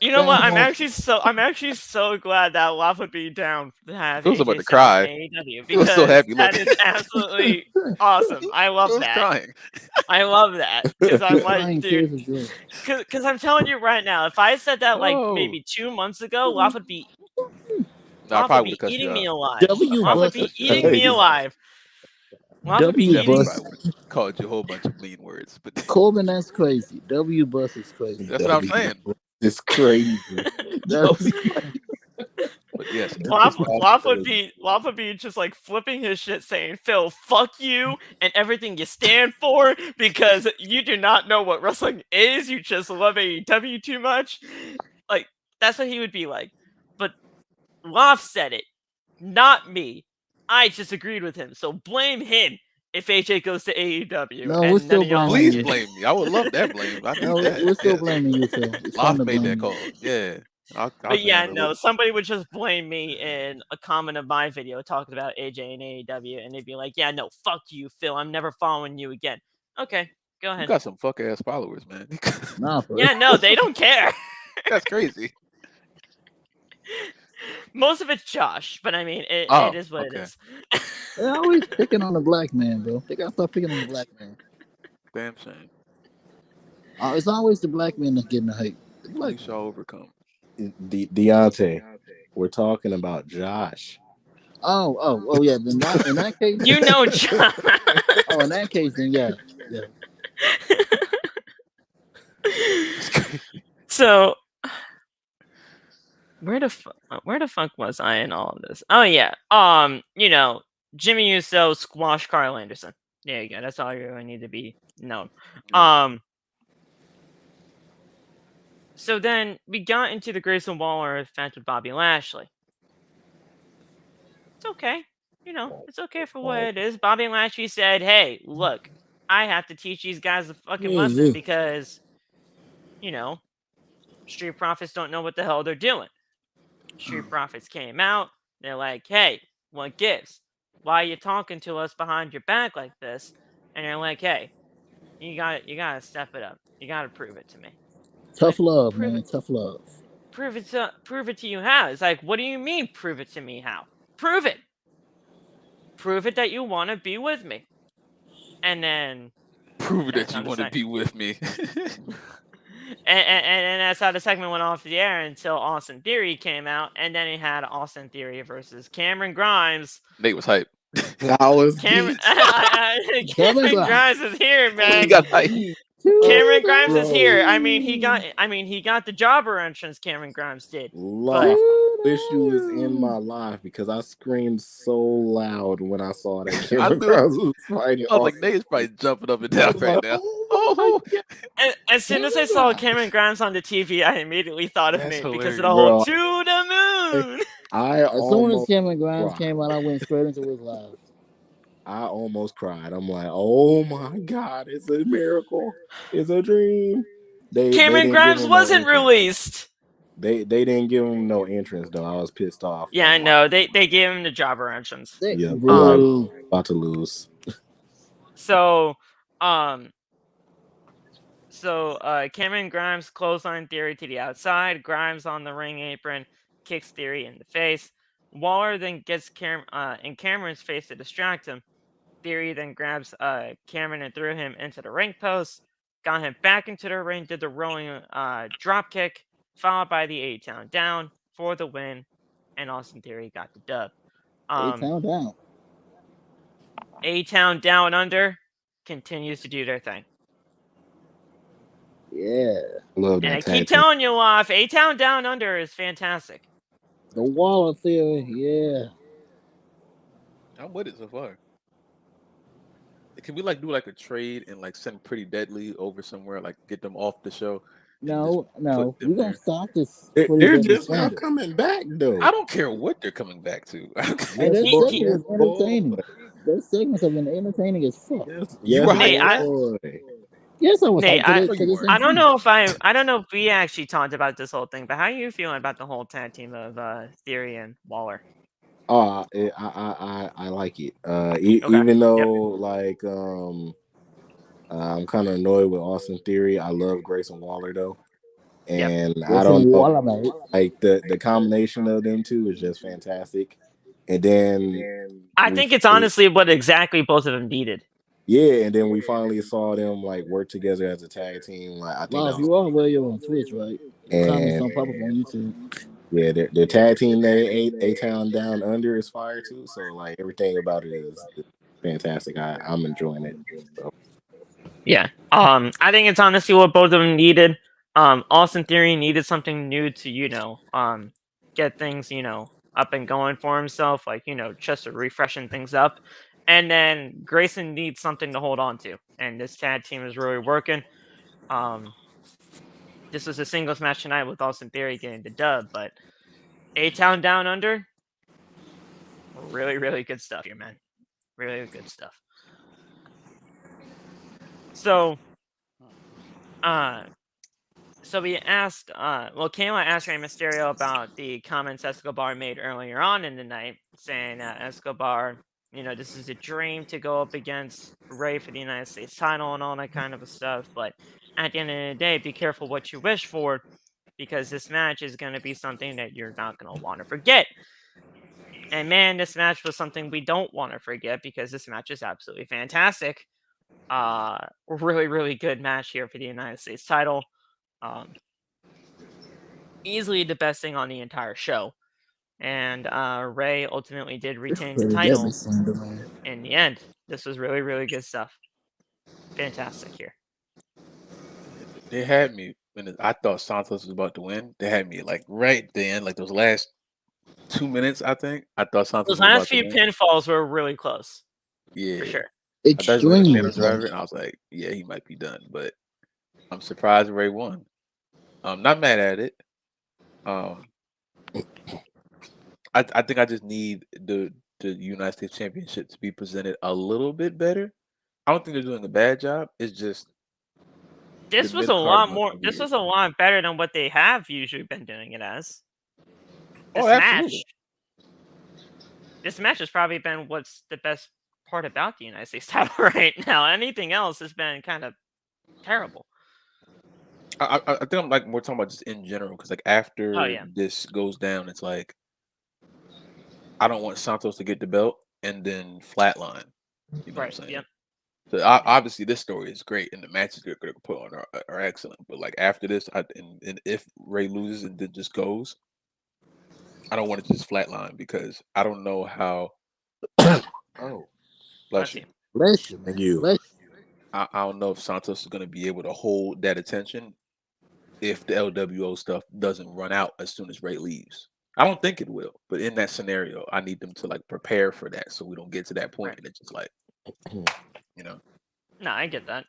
you know what? Damn, I'm actually so glad that Love would be down to have Phil's about AJ to Styles cry. in AEW Phil's so because happy that looking. is absolutely awesome. I love Phil's that. crying. I love that because I'm like, crying dude, tears of joy. because I'm telling you right now, if I said that like Oh. maybe 2 months ago, Love would be No, I Love would probably be would have cut you eating me out. alive. W Love would bus be is eating me crazy. alive. Love would be W eating. bus. Definitely probably would called you a whole bunch of mean words, but Corbin, that's crazy. W bus is crazy. that's what I'm saying. It's crazy. That's But yes, Love would be just like flipping his shit saying, Phil, fuck you and everything you stand for because you do not know what wrestling is. You just love AEW too much. Like, that's what he would be like. But Love said it, not me. I just agreed with him. So blame him if AJ goes to AEW no, and we're none still of y'all blaming like please you. it. blame me. I would love that blame. I No, need that. we're still Yes. blaming you, Phil. It's fun Loft to made blame that you. call. Yeah. I'll But yeah, handle no, it. somebody would just blame me in a comment of my video talking about AJ and AEW, and they'd be like, yeah, no, fuck you, Phil. I'm never following you again. Okay, go You ahead. got some fuck ass followers, man. Nah, for Yeah, no, they don't care. That's crazy. Most of it's Josh, but I mean, it Oh, is what okay. it is. they're always picking on the black man, bro. They gotta stop picking on the black man. Damn shame. It's always the black man that's getting the hate. The We black shall overcome. Deontay, we're talking about Josh. Oh, yeah. Then that in that case, You know, Josh. oh, in that case, then yeah. So, where the fuck was I in all of this? Oh yeah, you know, Jimmy Uso squashed Karl Anderson. There you go. That's all you really need to be known. So then we got into the Grayson Waller effect with Bobby Lashley. It's okay. You know, it's okay for what it is. Bobby Lashley said, hey, look, I have to teach these guys a fucking lesson because, you know, Street Profits don't know what the hell they're doing. Street Profits came out. They're like, hey, what gives? Why are you talking to us behind your back like this? And they're like, hey, you gotta step it up. You gotta prove it to me. Tough love, Prove man. it. Tough love. Prove it to you how? It's like, what do you mean prove it to me how? Prove it. Prove it that you want to be with me. And then Prove that you want to be with me. and that's how the segment went off the air until Austin Theory came out, and then he had Austin Theory versus Cameron Grimes. Nate was hype. I was Cameron Grimes is here, man. He got hype. Cameron Grimes is here. I mean, he got the jobber entrance. Cameron Grimes did. Lord. wish you was in my life because I screamed so loud when I saw that I Cameron knew. Grimes was fighting I was like, Austin. they is probably jumping up and I down was right like, now. oh my god, As soon as I Cameron saw Grimes. Cameron Grimes on the TV, I immediately thought of That's Nate because of the hilarious. whole Bro, "To the Moon." I As soon as almost Cameron Grimes cried. came out, I went straight into his live. I almost cried. I'm like, oh my god, it's a miracle. It's a dream. They Cameron didn't give Grimes him no wasn't entrance. released. They didn't give him no entrance though. I was pissed off. Yeah, I I'm like, know. They gave him the jobber entrance. yeah, I'm like Boo. about to lose. So, um, Cameron Grimes clothesline Theory to the outside. Grimes on the ring apron kicks Theory in the face. Waller then gets in Cameron's face to distract him. Theory then grabs Cameron and threw him into the ring post. Got him back into the ring. Did the rolling drop kick, followed by the A-Town down for the win, and Austin Theory got the dub. A-Town down. A-Town Down Under continues to do their thing. Yeah. Love And that I tag keep team. telling you off, A-Town Down Under is fantastic. The Waller theory. Yeah. I'm with it so far. Can we like do like a trade and like send Pretty Deadly over somewhere, like get them off the show? No. Put them We're going there. to stop this. They're just now coming back though. I don't care what they're coming back to. Hey, that Yes, segment was entertaining. boy. Those segments have been entertaining as fuck. You were Nate, hyped boy. Yes, I was Nate, hyped because it's I don't entertaining. know if I don't know if we actually talked about this whole thing, but how are you feeling about the whole tag team of Theory and Waller? I like it. Okay. Even though like I'm kind of annoyed with Austin Theory. I love Grayson Waller though, and I don't know, Waller, mate. like the combination of them two is just fantastic. And then I think it's honestly what exactly both of them needed. Yeah, and then we finally saw them like work together as a tag team. Like I think Love, that was, you are where you're on Twitch, right? The comments and don't pop up on YouTube. yeah, their tag team name A-Town Down Under is fire too. So like everything about it is fantastic. I'm enjoying it. So. Yeah. I think it's honestly what both of them needed. Austin Theory needed something new to, get things, up and going for himself, like, just refreshing things up. And then Grayson needs something to hold on to. And this tag team is really working. This was a singles match tonight with Austin Theory getting the dub, but A-Town Down Under, really, really good stuff here, man. Really good stuff. So we asked, Kayla asked Rey Mysterio about the comments Escobar made earlier on in the night, saying Escobar, this is a dream to go up against Rey for the United States title and all that kind of stuff. But at the end of the day, be careful what you wish for, because this match is going to be something that you're not going to want to forget. And man, this match was something we don't want to forget, because this match is absolutely fantastic. Really, really good match here for the United States title. Easily the best thing on the entire show. And Rey ultimately did retain the title in the end. This was really, really good stuff. Fantastic here. They had me when I thought Santos was about to win. They had me like right then, like those last 2 minutes. I think I thought Santos. Those last few pinfalls were really close. Yeah, for sure. Extremely close. And I was like, yeah, he might be done. But I'm surprised Rey won. I'm not mad at it. I think I just need the United States Championship to be presented a little bit better. I don't think they're doing a bad job. It's just this was a lot more. This was a lot better than what they have usually been doing it as. Absolutely. This match has probably been what's the best part about the United States title right now. Anything else has been kind of terrible. I think I'm like more talking about just in general, because like after this goes down, it's like I don't want Santos to get the belt and then flatline. You know what I'm saying? Yep. So obviously this story is great and the matches they're going to put on are excellent. But like after this, and if Rey loses and then just goes, I don't want it to just flatline, because I don't know how. Oh, bless you. Bless you. Thank you. I don't know if Santos is going to be able to hold that attention if the LWO stuff doesn't run out as soon as Rey leaves. I don't think it will, but in that scenario, I need them to like prepare for that so we don't get to that point Right. and it's just like, you know. No, I get that.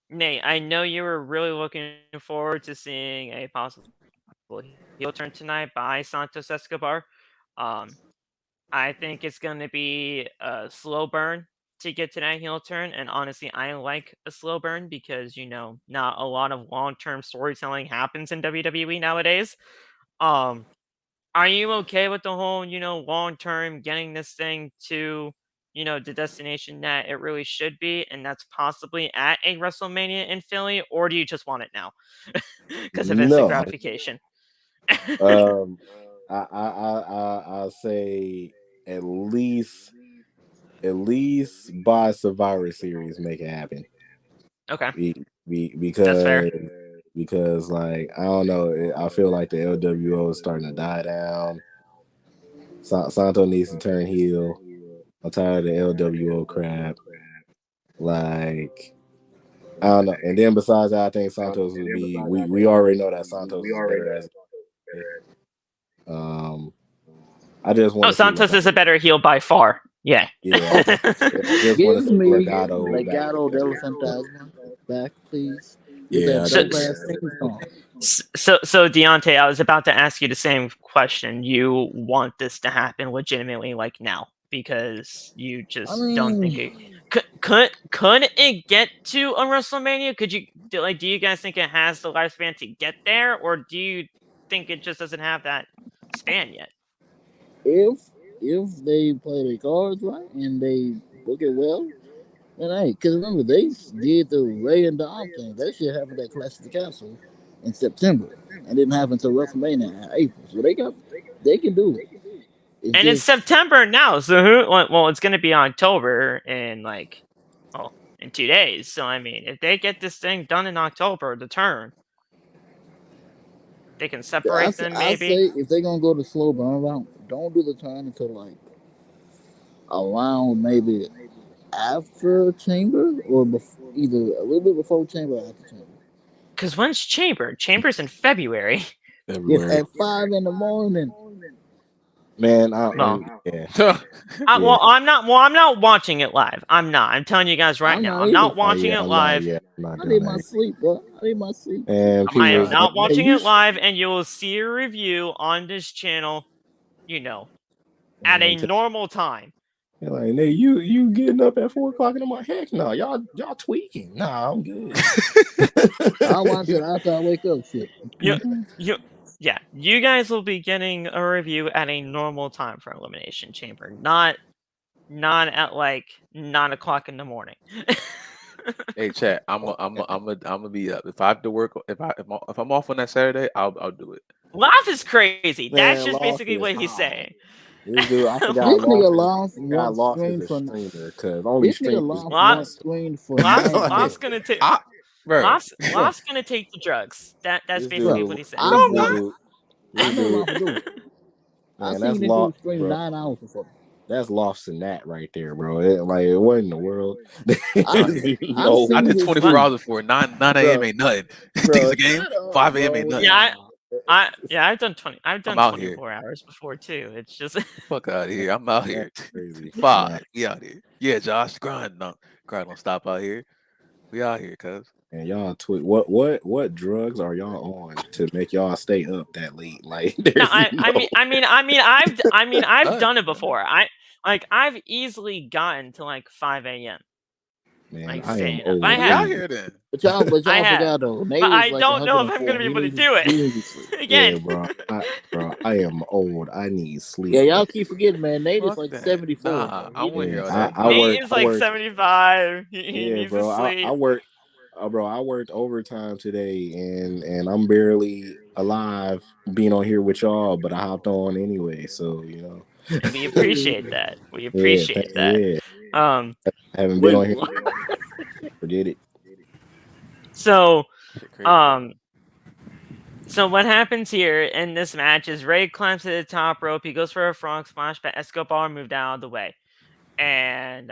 Nate, I know you were really looking forward to seeing a possible heel turn tonight by Santos Escobar. Um, I think it's going to be a slow burn to get to that heel turn, and honestly, I like a slow burn because not a lot of long-term storytelling happens in WWE nowadays. Um, Are you okay with the whole, long term getting this thing to, the destination that it really should be, and that's possibly at a WrestleMania in Philly, or do you just want it now because of instant No. gratification? Um, I'll say at least by Survivor Series make it happen. Okay, that's fair. Because like I don't know, I feel like the LWO is starting to die down. Santo needs to turn heel. I'm tired of the LWO crap. Like I don't know. And then besides that, I think Santos would be. We already know that Santos is better as. Um, I just want Oh, to see Santos is Legato. a better heel by far. Yeah. Yeah, I just want to Give see me Legato Legato del back. Fantasma back, please. With Yeah, that So, dope ass theme song. so Deontay, I was about to ask you the same question. You want this to happen legitimately, like now, because you just don't think it could it get to a WrestleMania? Do you guys think it has the lifespan to get there, or do you think it just doesn't have that span yet? If they play their cards right and they book it well, then hey, because remember they did the Ray and Dom thing. That shit happened at Clash of the Castle in September and didn't happen until WrestleMania in April. So they can do it. It's And it's just September now, so well, it's going to be October in 2 days. So I mean, if they get this thing done in October, the turn, they can separate them I maybe. say if they're gonna go the slow burn route, don't do the turn until like around maybe after Chamber or either a little bit before Chamber or after Chamber. Because when's Chamber? Chamber's in February. Yes, February. at 5 in the morning. Man, Well, yeah. well, I'm not watching it live. I'm not. I'm telling you guys right I'm now. not I'm either. not watching it live. I'm not I doing need my that. sleep, bro. I need my sleep. And I people am are like, not watching it live, and you will see a review on this channel, at a normal time. they're like, "Hey, you getting up at 4 o'clock in the morning? Heck no, y'all tweaking. Nah, I'm good." I'll watch it after I wake up. Shit. You guys will be getting a review at a normal time for Elimination Chamber, not at like 9 o'clock in the morning. Hey, chat. I'm gonna be up. If I have to work, if I'm off on that Saturday, I'll do it. Laugh is crazy. That's Man, just Lost basically is what he's high. saying. This dude, I forgot This nigga Lost lost one as screen a for. streamer because only This nigga streamers. lost one Lost, screen for Lost, 9 Lost hours. gonna take. Bro, Lost gonna take the drugs. That's This basically dude, what he's saying. I've this watched. dude, I this know dude, Lost do it. I man, seen that's this dude Lost, stream bro. 9 hours before. That's Lost in that right there, bro. What in the world? Lost. I've I seen did his 24 stream. hours before 9 a.m. ain't nothing. Takes Bro, a game. shut up, 5 a.m. ain't bro. nothing. I've done I'm out here. 24 hours before too. It's just Fuck out of here. I'm out here. Crazy. 5. We out here. Yeah, Josh, grind don't stop out here. We out here, cuz. And y'all tweet what drugs are y'all on to make y'all stay up that late? Like no. there's I've None. done it before. I've easily gotten to like 5 a.m. man, like I am staying up. old. I We out have, here then. But y'all I have, forgot though. Nate but is I like don't know if I'm 104. gonna be able to He do needs to it sleep. again. Yeah, bro, I am old. I need sleep. Yeah, y'all keep forgetting, man. Nate is Fuck like that. 74. Nah, Bro. I He wouldn't hear needs all to that. sleep. Nate is like 75. He Yeah, needs to bro. I sleep. work, bro. I worked overtime today, and I'm barely alive being on here with y'all. But I hopped on anyway, so you know. And we appreciate that. We Yeah, appreciate that. yeah. Um, I haven't been Wait, on here. what? Forget it. so, Shit crazy. So what happens here in this match is Ray climbs to the top rope. He goes for a frog splash, but Escobar moved out of the way. And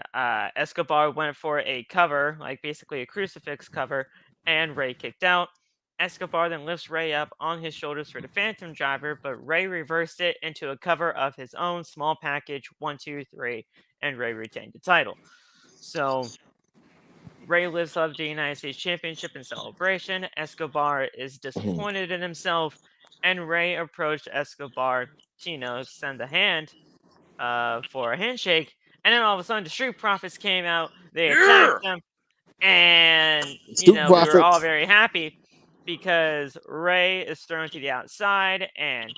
Escobar went for a cover, like basically a crucifix cover, and Ray kicked out. Escobar then lifts Rey up on his shoulders for the Phantom Driver, but Rey reversed it into a cover of his own small package 1, 2, 3, and Rey retained the title. So Rey lifts up the United States Championship in celebration. Escobar is disappointed in himself, and Rey approached Escobar to extend the hand for a handshake. And then all of a sudden, the Street Profits came out. They attacked them, and Street we were all Profits. very happy because Rey is thrown to the outside and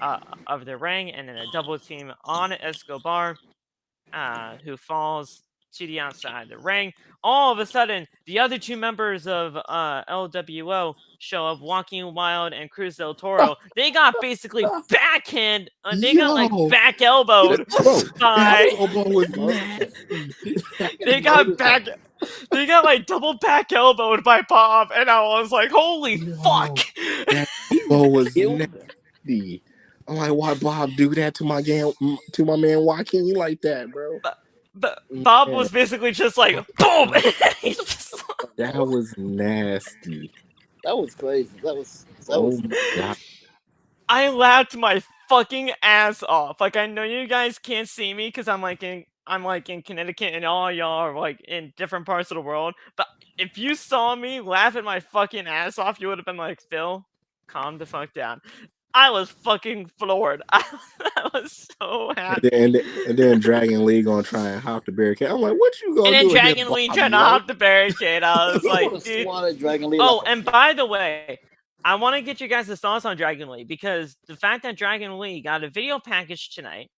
of the ring, and then a double team on Escobar, who falls to the outside of the ring. All of a sudden, the other two members of LWO show up, Walking Wild and Cruz del Toro. They got basically backhand. They got like Yo. back elbowed Bro, that by. elbow was nasty. They got back. They got like double back elbowed by Bob, and I was like, "Holy fuck!" That elbow was Killed nasty. I'm like, why Bob do that to my man Joaquin like that, bro? But Bob Yeah. was basically just like, boom! He's just like, That was nasty. That was crazy. That was Oh my God. I laughed my fucking ass off. Like, I know you guys can't see me because I'm like in Connecticut, and all y'all are like in different parts of the world. But if you saw me laughing my fucking ass off, you would have been like, Phil, calm the fuck down. I was fucking floored. I was so happy. And then Dragon Lee gonna try and hop the barricade. I'm like, what you gonna And do? then Dragon Lee trying to hop the barricade. I was like, dude. swatted Dragon Lee. Oh, like a and by the way, I want to get you guys' thoughts on Dragon Lee, because the fact that Dragon Lee got a video package tonight,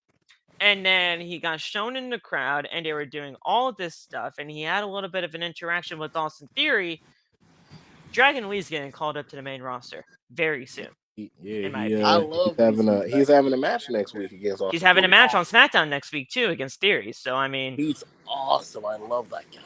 and then he got shown in the crowd, and they were doing all of this stuff, and he had a little bit of an interaction with Austin Theory. Dragon Lee's getting called up to the main roster very soon. I love he's having a match next week against Austin. He's having a match on SmackDown next week too against Theory. So I mean, he's awesome. I love that guy.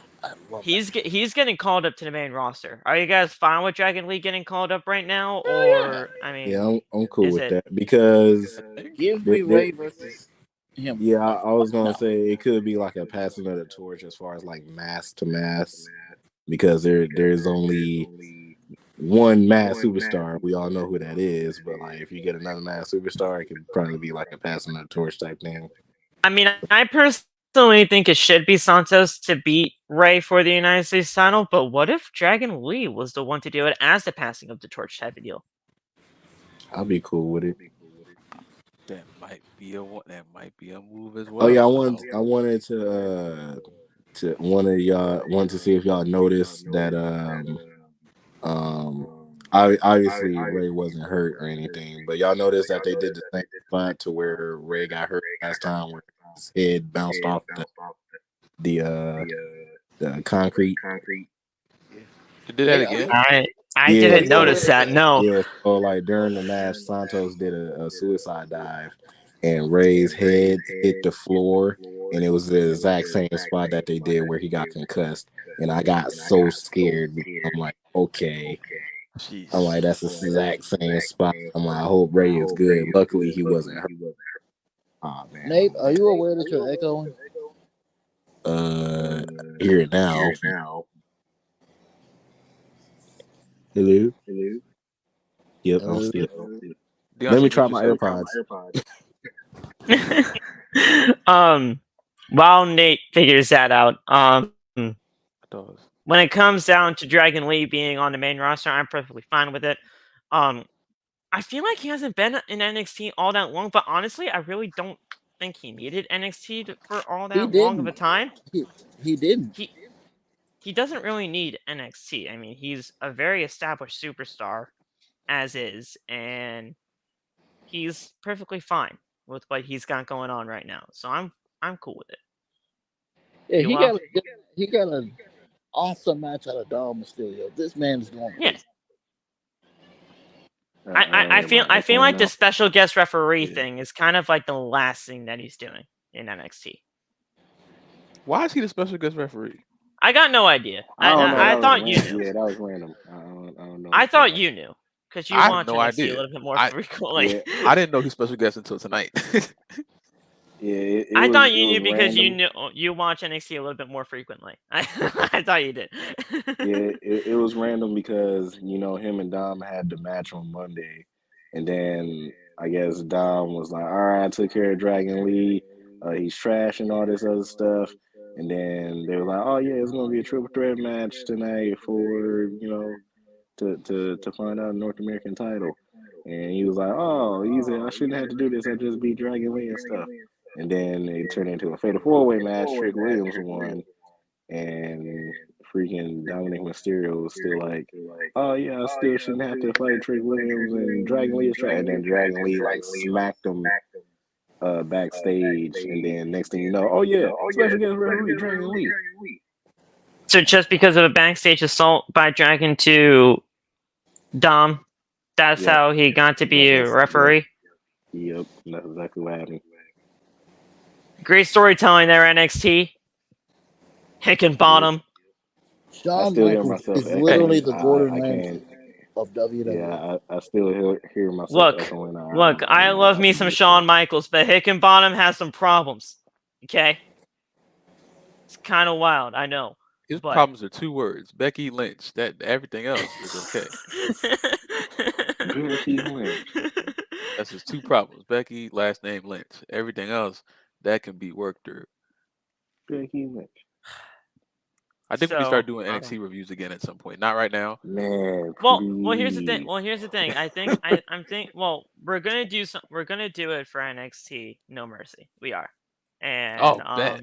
He's getting called up to the main roster. Are you guys fine with Dragon Lee getting called up right now, or I mean, yeah, I'm cool with that, because give me Rey versus him. Yeah, I was gonna say it could be like a passing of the torch as far as like mass to mass, because there's only one mass superstar. We all know who that is, but like if you get another mass superstar, it could probably be like a passing of the torch type thing. I mean, I personally think it should be Santos to beat Rey for the United States title, but what if Dragon Lee was the one to do it as the passing of the torch type of deal? I'll be cool with it. That might be a move as well. Oh yeah, I wanted to one of y'all wanted to see if y'all noticed that obviously Rey wasn't hurt or anything, but y'all noticed that they did the same spot to where Rey got hurt last time, where his head bounced off the concrete. You did that again? I didn't notice that. No. Yeah. So like during the match, Santos did a suicide dive, and Rey's head hit the floor, and it was the exact same spot that they did where he got concussed. And I got so scared because I'm like, okay. Jeez. I'm like, that's the exact same spot. I'm like, I hope Rey is good. Luckily, he wasn't hurt. Oh man. Nate, are you aware that you're echoing? Hear it now. Hello. Yep, I'm still. Let me try my AirPods. While Nate figures that out, when it comes down to Dragon Lee being on the main roster, I'm perfectly fine with it. I feel like he hasn't been in NXT all that long, but honestly, I really don't think he needed NXT for all that long of a time. He didn't. He doesn't really need NXT. I mean, he's a very established superstar as is, and he's perfectly fine with what he's got going on right now. So I'm cool with it. Yeah, he got an awesome match out of LOW Mysterio. This man is going. Yeah. I feel like the special guest referee thing is kind of like the last thing that he's doing in NXT. Why is he the special guest referee? I got no idea. I thought you knew. Yeah, that was random. I don't know. I thought you knew because you watch no NXT idea. a little bit more frequently. I didn't know he's special guest until tonight. Yeah, I thought it you was knew because random. you watch NXT a little bit more frequently. I thought you did. Yeah, it was random because him and Dom had the match on Monday, and then I guess Dom was like, "All right, I took care of Dragon Lee. He's trash and all this other stuff." And then they were like, "Oh yeah, it's gonna be a triple threat match tonight for to find out North American title." And he was like, "Oh, he said I shouldn't have to do this. I just beat Dragon Lee and stuff." And then it turned into a fatal four-way match. Trick Williams won, and freaking Dominic Mysterio was still like, "Oh yeah, I still shouldn't have to fight Trick Williams and Dragon Lee is trying." And then Dragon Lee like smacked him backstage, and then next thing you know, oh yeah, special guest referee Dragon Lee. So just because of a backstage assault by Dragon to Dom, that's Yep. how he got to be a referee. Yep, that's exactly what happened. Great storytelling there, NXT. Hickenbottom. I Shawn still hear Michaels myself is literally the echoing. Gordon I Ramsay can't. of WWE. Yeah, I still hear myself echoing. Look, I love me some Shawn Michaels, but Hickenbottom has some problems. Okay? It's kind of wild, I know. His problems are 2 words: Becky Lynch. That everything else is okay. Becky Lynch. That's his 2 problems: Becky, last name Lynch. Everything else that can be worked through. Becky Lynch. I think we can start doing NXT reviews again at some point. Not right now. Man, well, here's the thing. I think we're gonna do it for NXT No Mercy. We are, and well,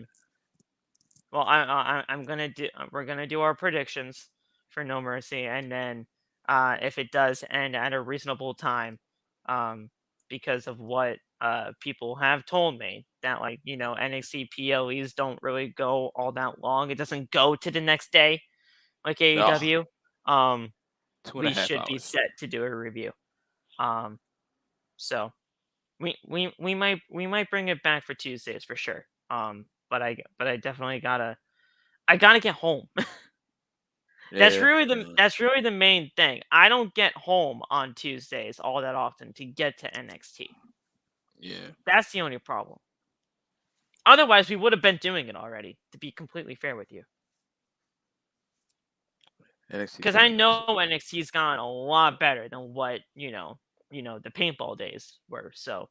we're gonna do our predictions for No Mercy, and then if it does end at a reasonable time, because of what people have told me that NXT PLEs don't really go all that long. It doesn't go to the next day like AEW. 2.5 We should hours. be set to do a review. So we might bring it back for Tuesdays for sure. But I definitely gotta get home. That's really the main thing. I don't get home on Tuesdays all that often to get to NXT. Yeah. That's the only problem. Otherwise, we would have been doing it already, to be completely fair with you. Because I know NXT's gotten a lot better than what, the paintball days were. So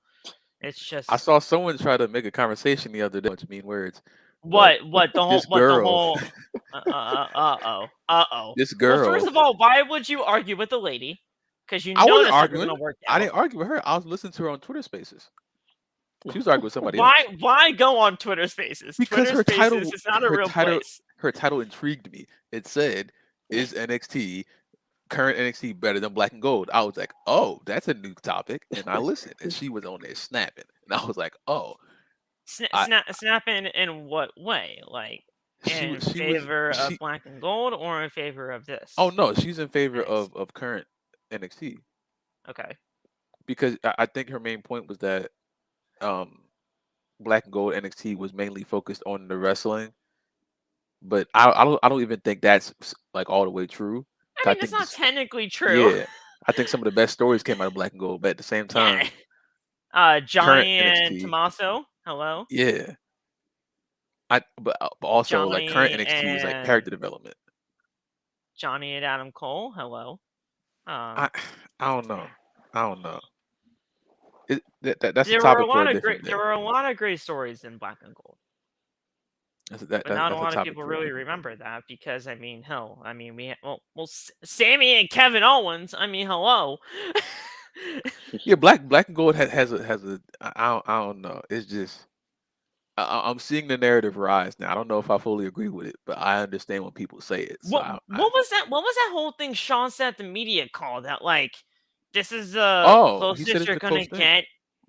it's just I saw someone try to make a conversation the other day. Bunch of mean words. What the whole this girl? This girl. Well, first of all, why would you argue with the lady? Because I wasn't that's arguing. never gonna work out. I didn't argue with her. I was listening to her on Twitter Spaces. She was arguing with somebody else. Why go on Twitter Spaces? Because Twitter her title Spaces is not a real place. Her title intrigued me. It said, "Is NXT current NXT better than Black and Gold?" I was like, "Oh, that's a new topic," and I listened, and she was on there snapping, and I was like, "Oh." Snapping in what way? Like in favor of Black and Gold or in favor of this? Oh no, she's in favor of current NXT. Okay. Because I think her main point was that Black and Gold NXT was mainly focused on the wrestling, but I don't even think that's like all the way true. I mean, it's not technically true. Yeah, I think some of the best stories came out of Black and Gold, but at the same time, Johnny and Tommaso, hello. Yeah, but also Johnny like current NXT was like character development. Johnny and Adam Cole, hello. I don't know. That's a there topic for a different day. There were a lot of great stories in Black and Gold. But not a lot of people really remember that because hell, we Sammy and Kevin Owens. Hello. Yeah, Black and Gold has a I don't know. It's just I'm seeing the narrative rise now. I don't know if I fully agree with it, but I understand when people say it. So what was that whole thing Sean said at the media call that this is the closest you're gonna get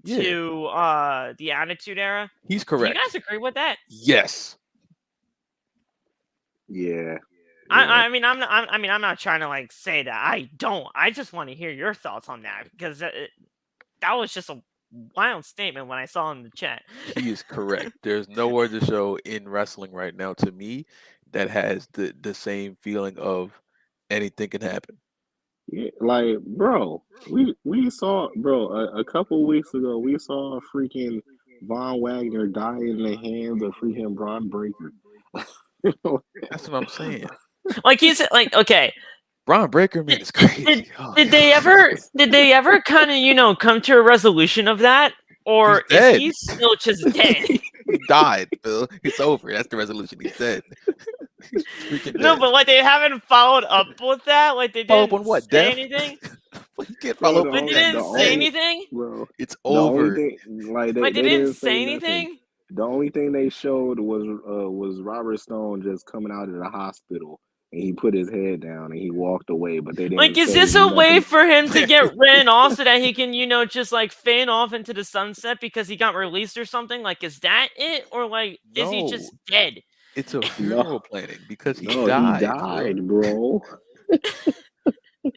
to the Attitude Era? He's correct. Do you guys agree with that? Yes. Yeah. I'm not trying to say that I don't. I just want to hear your thoughts on that because that was just a wild statement when I saw in the chat. He is correct. There's no other show in wrestling right now to me that has the same feeling of anything can happen. Yeah, bro, we saw, bro, a couple weeks ago we saw freaking Von Wagner die in the hands of freaking Braun Breaker? That's what I'm saying. Like he's like, okay, Braun Breaker, man, is crazy. did, Oh, did they ever kind of come to a resolution of that, or He's is dead. he still just dead? He died, Phil. It's over. That's the resolution. He's dead. He's freaking No, dead. but like they haven't followed up with that. Like they Follow up didn't on what? say Death? anything. You can't Bro, follow up But on they death. didn't He's say dead. anything. bro, It's the only over. thing, like Like they they didn't didn't say nothing. anything. The only thing they showed was Robert Stone just coming out of the hospital and he put his head down and he walked away, but they didn't Like, is say this a way nothing. for him to get ran off so that he can, just like fan off into the sunset because he got released or something? Like, is that it, or like, is he just dead? It's a funeral planning because he No, died. he died, bro.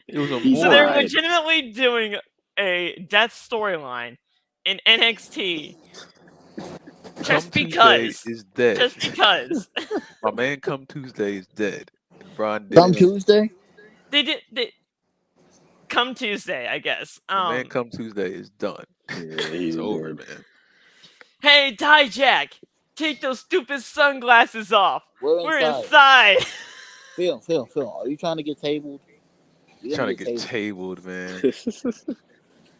It was a He So they're died. legitimately doing a death storyline in NXT just Come because. Tuesday is dead. Just because. My man Come Tuesday is dead. And Braun did Come it. Tuesday. They come Tuesday, I guess. My man Come Tuesday is done. Yeah, It's over, dead. man. Hey, Dijak, take those stupid sunglasses off. We're inside. Phil, are you trying to get tabled? He's trying to get tabled, man.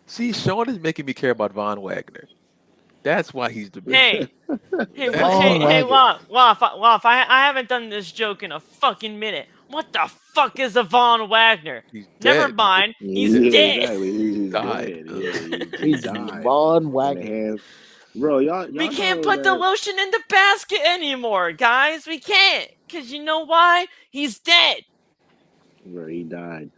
See, Sean is making me care about Von Wagner. That's why he's the best. Hey, Woff, I haven't done this joke in a fucking minute. What the fuck is a Von Wagner? He's Never dead. mind, he's dead. Exactly. He's died. dead. He's died. Von Wagner. Bro, y'all We can't know put the that- lotion in the basket anymore, guys. We can't. Because you know why? He's dead. Bro, he died.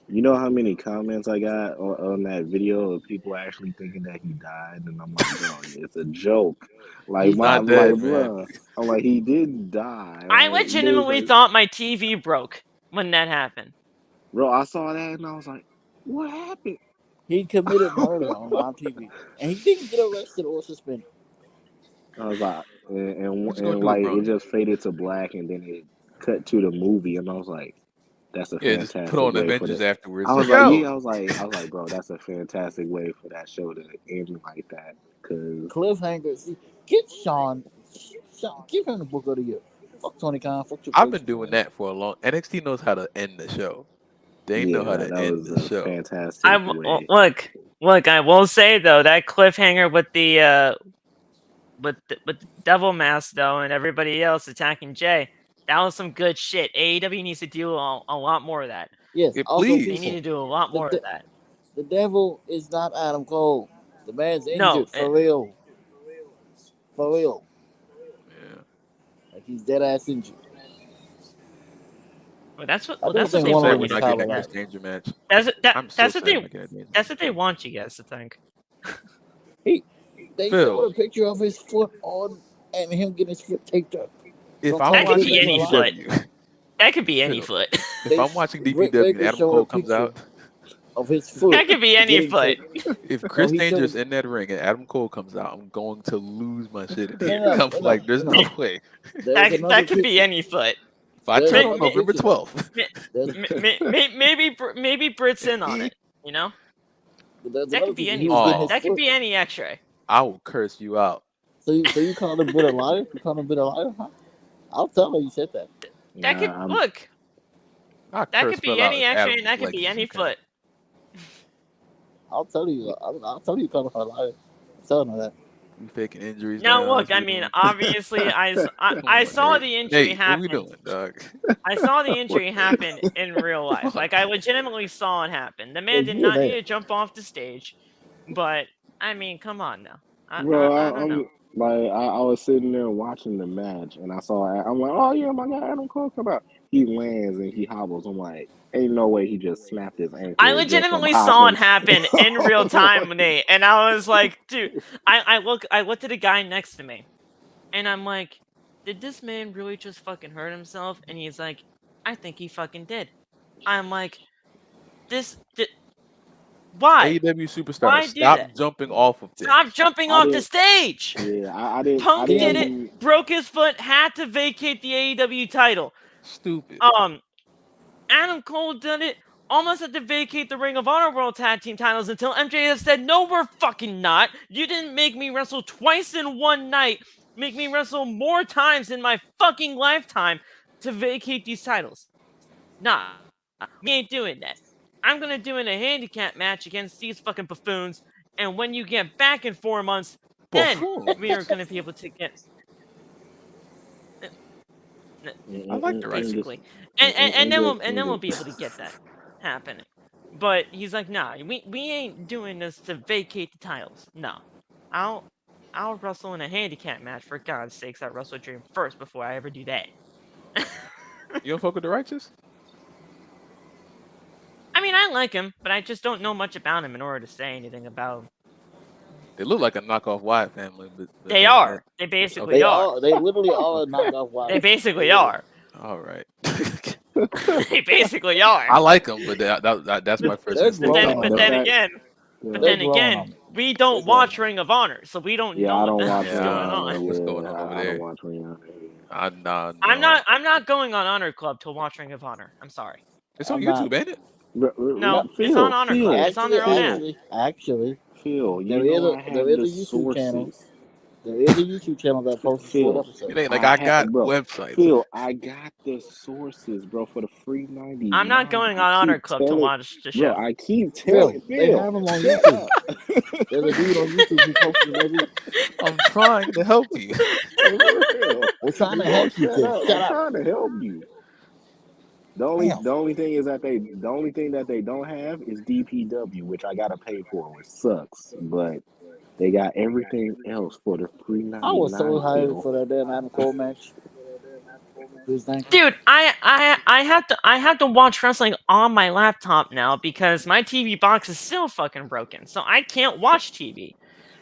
You know how many comments I got on that video of people actually thinking that he died, and I'm like, bro, it's a joke. Like He's not dead, bro, I'm like, he didn't die. I Like, legitimately thought my TV broke when that happened. Bro, I saw that and I was like, what happened? He committed murder on live TV, and he didn't get arrested or suspended. I was like, and like it just faded to black, and then it cut to the movie, and I was like, that's a fantastic just put on way Avengers for that. afterwards. I was like, like, I was like, bro, that's a fantastic way for that show to end like that. Cause cliffhanger. Get Sean, give him the book of the year. Fuck Tony Khan. Fuck your I've been doing that for a long. NXT knows how to end the show. They know how to end the show. Fantastic way. Look. I will say though that cliffhanger with the with the Devil Mask though, and everybody else attacking Jay. That was some good shit. AEW needs to do a lot more of that. Yes, also please. They need to do a lot more of that. The devil is not Adam Cole. The man's injured No, for real. For real. Yeah. Like he's dead ass injured. Well, that's what. I That's don't what think they one want of you them to is think. Tyler Chris Danger match. That's what they want you guys to think. They Phil. showed a picture of his foot on and him getting his foot taped up. If So I'm That could watching be any foot. DPW, That could be any foot. if I'm watching Rick DPW and Baker Adam showed Cole a comes picture out, of his foot. That could be any getting foot. taped. if Chris he Danger's showed- in that ring and Adam Cole comes out, I'm going to lose my shit in No, here. no, I'm no, like, there's no. no way. There's another That could be picture. any foot. If I There's turn on another November picture. 12th, Maybe Brit's in on it. You know, But there's that another could be picture. any He was getting foot. his That could foot. be any X-ray. I will curse you out. So you called him Britt a liar? You called him Britt a liar? Huh? I'll tell her you said that. That could look. I That curse could be Phil out any as X-ray, Adam and that could Legacy be any account. foot. I'll tell you. I'll tell you called her a liar. I'm telling her that. You faking injuries. Now now, look, that's I what mean, you're doing. obviously, I saw the injury Hey, happen. what we doing, dog? I saw the injury happen in real life. Like I legitimately saw it happen. The man did not need to jump off the stage, but I mean, come on now. I don't know. Like I was sitting there watching the match, and I saw. I'm like, oh yeah, my guy Adam Cole come out. He lands and he hobbles. I'm like, ain't no way he just snapped his ankle. I legitimately saw it happen in real time, Nate, and I was like, dude. I looked at the guy next to me, and I'm like, did this man really just fucking hurt himself? And he's like, I think he fucking did. I'm like, why? AEW superstar, Why stop do that? jumping off of things. Stop jumping off the stage. Yeah, I didn't. Punk did it. Broke his foot. Had to vacate the AEW title. Stupid. Adam Cole did it. almost had to vacate the Ring of Honor World Tag Team titles until MJF said, "No, we're fucking not. You didn't make me wrestle twice in one night. Make me wrestle more times in my fucking lifetime to vacate these titles. Nah, we ain't doing that. I'm gonna do it in a handicap match against these fucking buffoons, and when you get back in 4 months, then we are gonna be able to get." I like the righteous. Basically, and then we'll be able to get that happening. But he's like, "Nah, we ain't doing this to vacate the titles. No, I'll wrestle in a handicap match, for God's sakes. I wrestle Dream first before I ever do that." You don't fuck with the righteous? I mean, I like him, but I just don't know much about him in order to say anything about him. They look like a knockoff Wyatt family, but They are. They basically They are. are. They literally are a knockoff Wyatt. They basically are. All right. They basically are. I like them, but that's my first. They're instinct. growing But on then them. again, They're but then growing again, on me. we don't They're watch growing. Ring of Honor, so we don't Yeah, know I don't what the watch hell's Yeah, going on. What's going on over I there? don't watch Ring of Honor. Nah, I'm not going on Honor Club to watch Ring of Honor. I'm sorry. It's on I'm not- YouTube, ain't it? No, it's on Honor Club. It's on their own app. Actually, Phil, there you is know a- I have there is a the YouTube channel. sources. there is a YouTube channel that posts full Phil, episodes. It ain't like I got websites. Phil, I got the sources, bro, for the free 99. I'm not going on Honor Club to watch the show. Bro, I keep Phil, telling they Phil. have them on shut YouTube. up. There's a dude on YouTube who posts them every. I'm trying to help you. For real. We're trying to Bro, help you. shut Kid. up. Shut I'm up. trying to help you. The Damn. only thing is that the only thing that they don't have is DPW, which I gotta pay for, which sucks. But they got everything else for the free 99. I was so hyped Phil. for that damn Adam Cole match. Who's that? Dude, I have to watch wrestling on my laptop now because my TV box is still fucking broken, so I can't watch TV.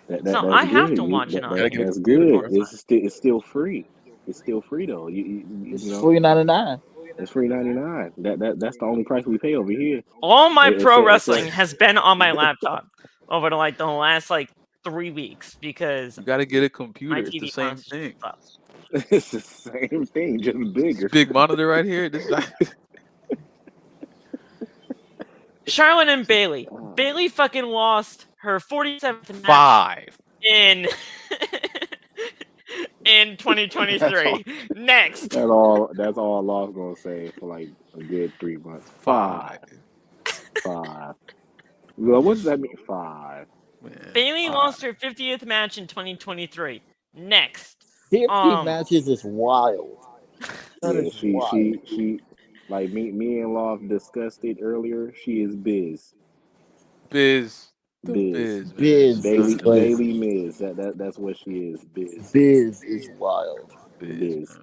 That's I have good. to watch it on. Gotta get a That's computer good. for It's still free. It's still free though. You It's know, free 99. it's free 99. That's the only price we pay over here. All my It's pro a- wrestling has been on my laptop over the last 3 weeks because You gotta get a my computer. It's the TV same box is thing. up. It's the same thing, just bigger. This big monitor right here. This Charlotte and Bayley. Bayley fucking lost her 47th match 5. in 2023. Next. That's all Law's gonna say for like a good 3 months. 5. 5. Well, what does that mean? 5. Man. Bayley 5. lost her 50th match in 2023. Next. 50 Um, matches is wild. That Yeah, is wild. she like me and Law discussed it earlier. She is Biz. Biz. Biz. Biz Bailey is crazy. Bailey Miz. That's what she is. Biz. Biz is wild. Biz.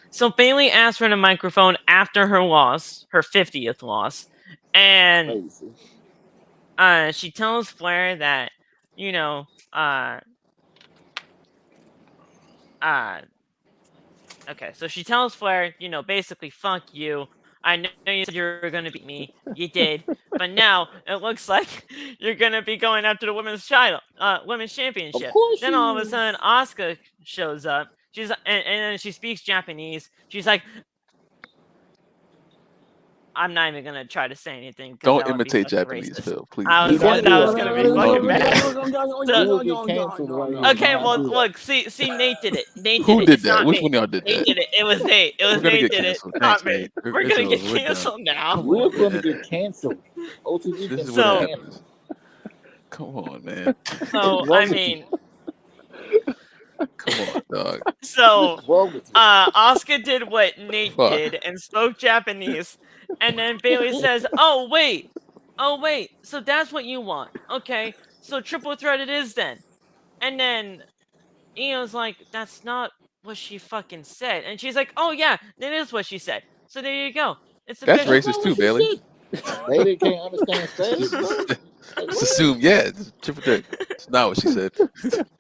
So Bayley asked for the microphone after her loss, her 50th loss, and Crazy. she tells Flair that, okay, so she tells Flair, basically, fuck you. I know you said you were going to beat me. You did. But now it looks like you're going to be going after the women's championship. Of course Then all of a sudden, Asuka shows up. And then she speaks Japanese. She's like, I'm not even going to try to say anything. Don't imitate Japanese, Phil, please. I was going to be fucking mad. Okay, well, look, see, Nate did it. Who did It's that? not Which me. one of y'all did Nate that? did it. It was Nate. Nate did it. Not me. We're gonna get canceled now. We're gonna get canceled. OTG This is So- what happens. Come on, man. So I mean, Come on, dog. so Wrong with you. Asuka did what Nate Fuck. did and spoke Japanese, and then Bayley says, "Oh wait, so that's what you want? Okay, so triple threat it is then." And then Io's like, "That's not what she fucking said," and she's like, "Oh yeah, that is what she said. So there you go. It's That's official." racist too, Bailey. Bailey can't understand Spanish. bro. Let's assume, yeah, it's triple threat. It's not what she said.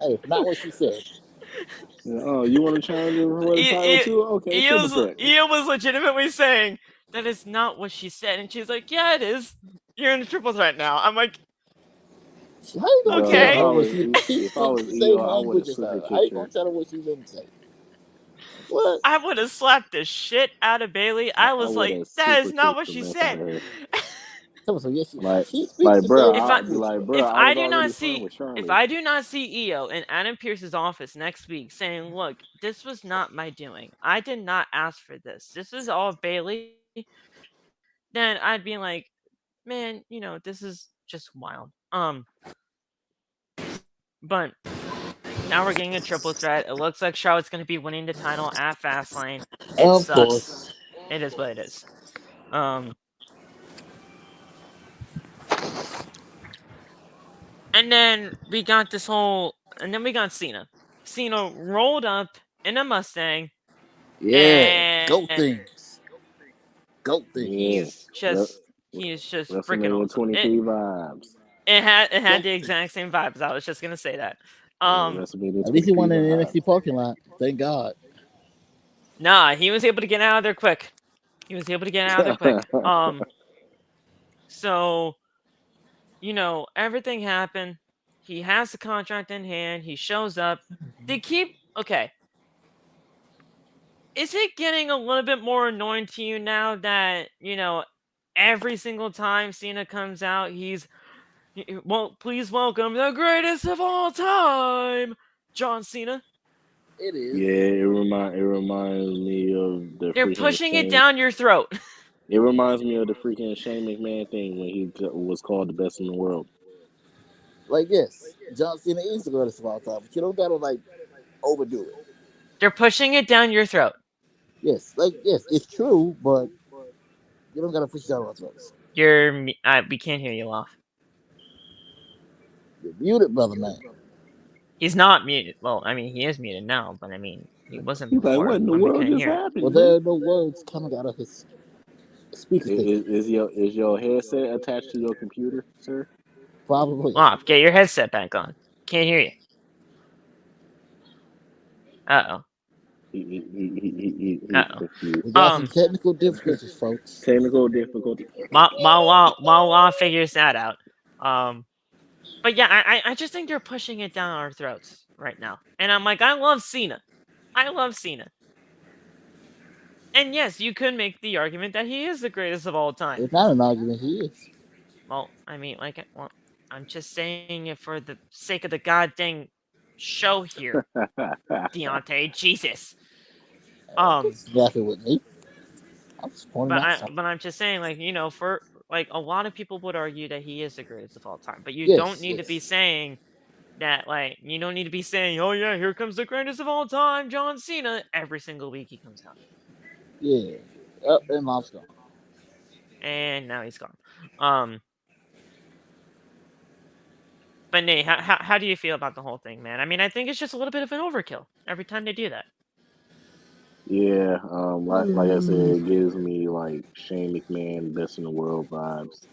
Hey, not what she said. Oh, you want to challenge her for the title too? Okay, triple threat. Io was legitimately saying that is not what she said, and she's like, "Yeah, it is. You're in a triple threat now." I'm like, How you gonna Okay. tell her what she If I was speaks the same Io, I language would've as her? super How you kicked gonna her. tell her what she didn't say? What? I would have slapped the shit out of Bailey. I was like, would've that is super not what kicked she the mess out said. of her. So yeah, Like, she speaks the bro, same If I I'll be language. like, bro, if I I was do not already fine see with if Charlotte. I do not see EO in Adam Pearce's office next week saying, "Look, this was not my doing. I did not ask for this. This is all Bayley," then I'd be like, "Man, this is just wild." But now we're getting a triple threat. It looks like Charlotte's going to be winning the title at Fastlane. It Of sucks. course. It is what it is. And then we got Cena. Cena rolled up in a Mustang, Yeah. Goat and things. Goat things. Yeah, he is just freaking WrestleMania awesome. 23 vibes. It had Goat the things. exact same vibes. I was just gonna say that. WrestleMania At least he 23 won in the vibes. NXT parking lot. Thank God. Nah, he was able to get out of there quick. So everything happened. He has the contract in hand. He shows up. Okay. Is it getting a little bit more annoying to you now that every single time Cena comes out, well, please welcome the greatest of all time, John Cena. It is. Yeah, it reminds me of the They're freaking pushing it Shane. down your throat. It reminds me of the freaking Shane McMahon thing when he was called the best in the world. Like, yes, John Cena is the greatest of all time, but you don't gotta like overdo it. They're pushing it down your throat. Yes, it's true, but you don't gotta push it down our throats. We can't hear you off. You're muted, brother man. He's not muted. Well, I mean, he is muted now, but I mean, he wasn't He's like, before what in the when we world couldn't just hear. happened? Well, there are no words coming out of his speaker thing. Is your headset attached to your computer, sir? Probably. Off. Get your headset back on. Can't hear you. Uh-oh. He's Uh-oh. confused. We got some technical difficulties, folks. Technical difficulty. While figures that out. But yeah, I just think they're pushing it down our throats right now. And I'm like, I love Cena. And yes, you could make the argument that he is the greatest of all time. It's not an argument, he is. Well, I mean, I'm just saying it for the sake of the goddamn show here, Deontay. Jesus. That's exactly with me. I'm just pointing out something. But I'm just saying, for a lot of people would argue that he is the greatest of all time. But you Yes, don't need to be saying that, you don't need to be saying, oh yeah, here comes the greatest of all time, John Cena, every single week he comes out. Yeah. And Mom's gone. And now he's gone. But Nate, how do you feel about the whole thing, man? I mean, I think it's just a little bit of an overkill every time they do that. Yeah, like I said, it gives me like Shane McMahon best in the world vibes.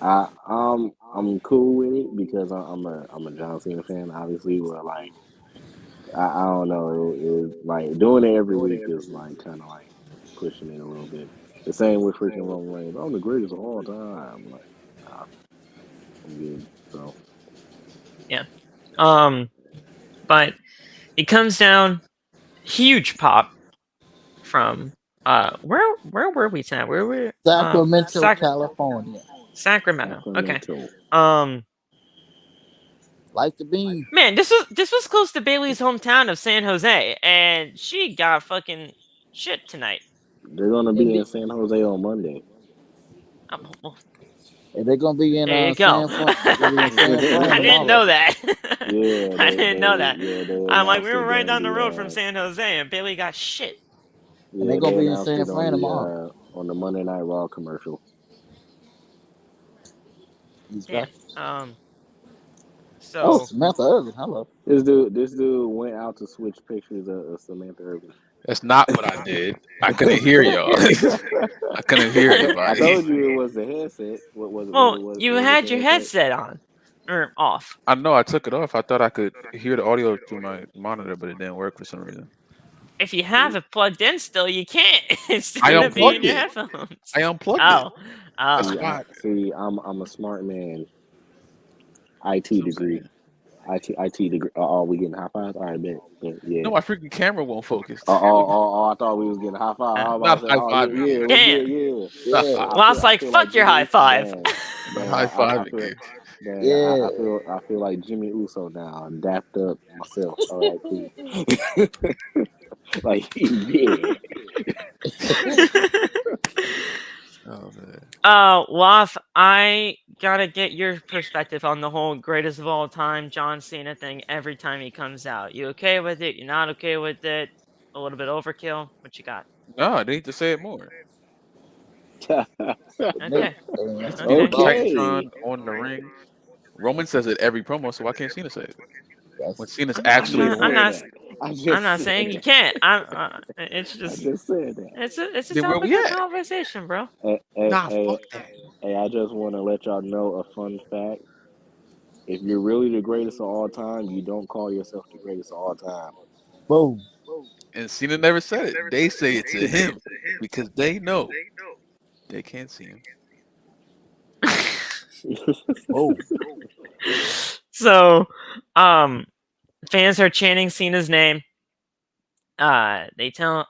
I'm cool with it because I'm a John Cena fan, obviously. But like I don't know, it like doing it every week is like kind of like pushing it a little bit. The same with freaking Roman Reigns. I'm the greatest of all time. Like, nah, I'm good. So Yeah. But it comes down huge pop from where were we tonight? Where were Sacramento, California. Sacramento. Okay. Like the bean. Man, this was close to Bayley's hometown of San Jose, and she got fucking shit tonight. They're gonna be in San Jose on Monday. Well, and they're gonna be in there you go. I didn't know that. Yeah, I didn't know that. Yeah, I'm like, we were right down the road from San Jose, and Bayley got shit. Yeah, and they're gonna they be in announced San it Fran tomorrow. on the Monday Night Raw commercial. Yeah. So. Samantha Irvin. Hello. This dude went out to switch pictures of Samantha Irvin. That's not what I did. I couldn't hear y'all. I couldn't hear anybody. I told you it was the headset. What was it? Well, you had your headset on or off. I know. I took it off. I thought I could hear the audio through my monitor, but it didn't work for some reason. If you have it plugged in still, you can't. It's still I gonna be in unplugged your it. headphones. I unplugged Oh. it. Oh. That's why. See, I'm a smart man. IT degree. Oh, we getting high fives? All right, bet, yeah. No, my freaking camera won't focus. I thought we was getting high five. I was about Not to say, high oh yeah, fiving yeah, you. what's good? Can't. Yeah. Yeah, Last I like feel like fuck your Jimmy high five. Not high I fiving feel you. yeah. I feel like Jimmy Uso now. I'm dapped up myself. All right, cool. Like yeah. Oh man. Loth, I gotta get your perspective on the whole greatest of all time John Cena thing every time he comes out. You okay with it? You're not okay with it? A little bit overkill? What you got? No, they need to say it more. Nick, Okay. I mean, that's Need all a Okay. about. Okay. Titantron on the ring. Roman says it every promo, so why can't Cena say it? When That's Cena's I'm, I I'm actually not. just the I'm winner. said not. that. I I'm just not said saying you that. can't. It's I just. just said that. It's a Then where we topic of at? conversation, bro. Hey, hey, Nah, hey, fuck that. hey, I just want to let y'all know a fun fact. If you're really the greatest of all time, you don't call yourself the greatest of all time. boom, And Cena never said it. They say it to him because they know they can't see him. boom. So, um, fans are chanting Cena's name. They tell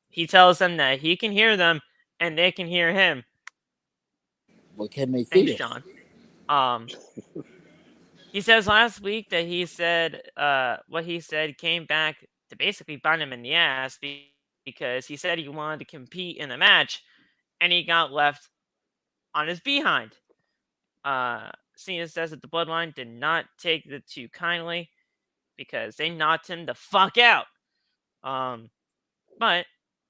he tells them that he can hear them and they can hear him. What can they Thanks, feel? John. Um, he says last week that he said what he said came back to basically bite him in the ass because he said he wanted to compete in a match and he got left on his behind. Cena says that the Bloodline did not take it too kindly because they knocked him the fuck out. Um, but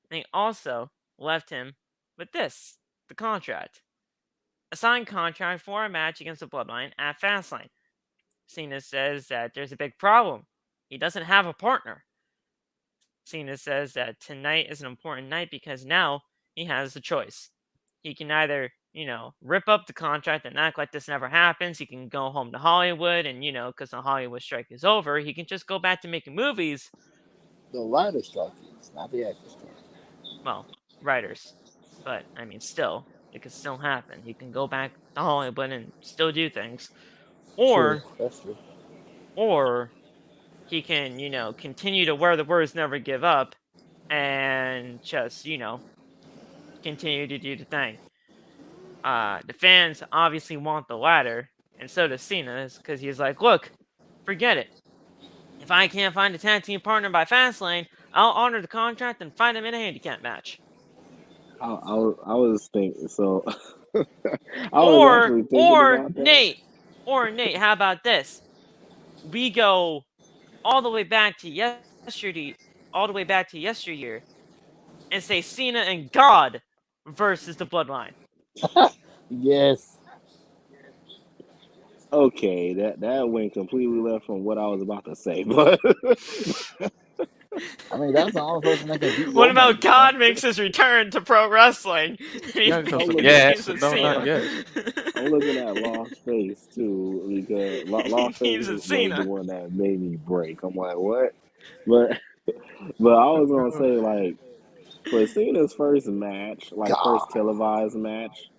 they also left him with this: the contract, a signed contract for a match against the Bloodline at Fastlane. Cena says that there's a big problem. He doesn't have a partner. Cena says that tonight is an important night because now he has a choice. He can either, rip up the contract and act like this never happens. He can go home to Hollywood and, because the Hollywood strike is over, he can just go back to making movies. The writer strike is not the actor strike. Well, writers. But, I mean, still, it could still happen. He can go back to Hollywood and still do things. True, Or, that's true. or he can, continue to wear the words never give up and just, continue to do the thing. The fans obviously want the latter, and so does Cena, because he's like, look, forget it. If I can't find a tag team partner by Fastlane, I'll honor the contract and fight him in a handicap match. I was thinking so. I was Or, actually thinking or about that. Nate, how about this? We go all the way back to yesteryear, and say Cena and God versus the Bloodline. Yes. Okay, that went completely left from what I was about to say, but I mean, that's the only person that can beat What Roman, about you know? God makes his return to pro wrestling? And he Yeah, it comes I'm some looking at teams yes. with No, not Cena. yes. I'm looking at Law's face too because He Law's face teams with was the Cena. one that made me break. I'm like, what? But I was gonna say like for Cena's first match, like first God. televised match,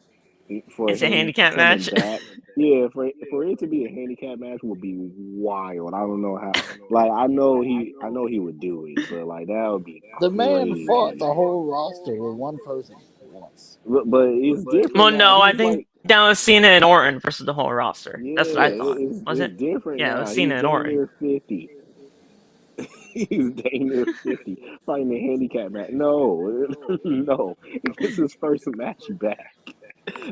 for It's a him handicap coming match. back, yeah, for it to be a handicap match would be wild. I don't know how. Like I know he would do it, but like that would be The man fought crazy. the whole roster with one person once. But it's Well, different now. no, I He's think like, that was Cena and Orton versus the whole roster. yeah, That's what I thought. Was it's it? different Yeah, it was now. Cena He's and dang Orton. near 50. He's dang near 50 fighting a handicap match. No, no, it's his first match back.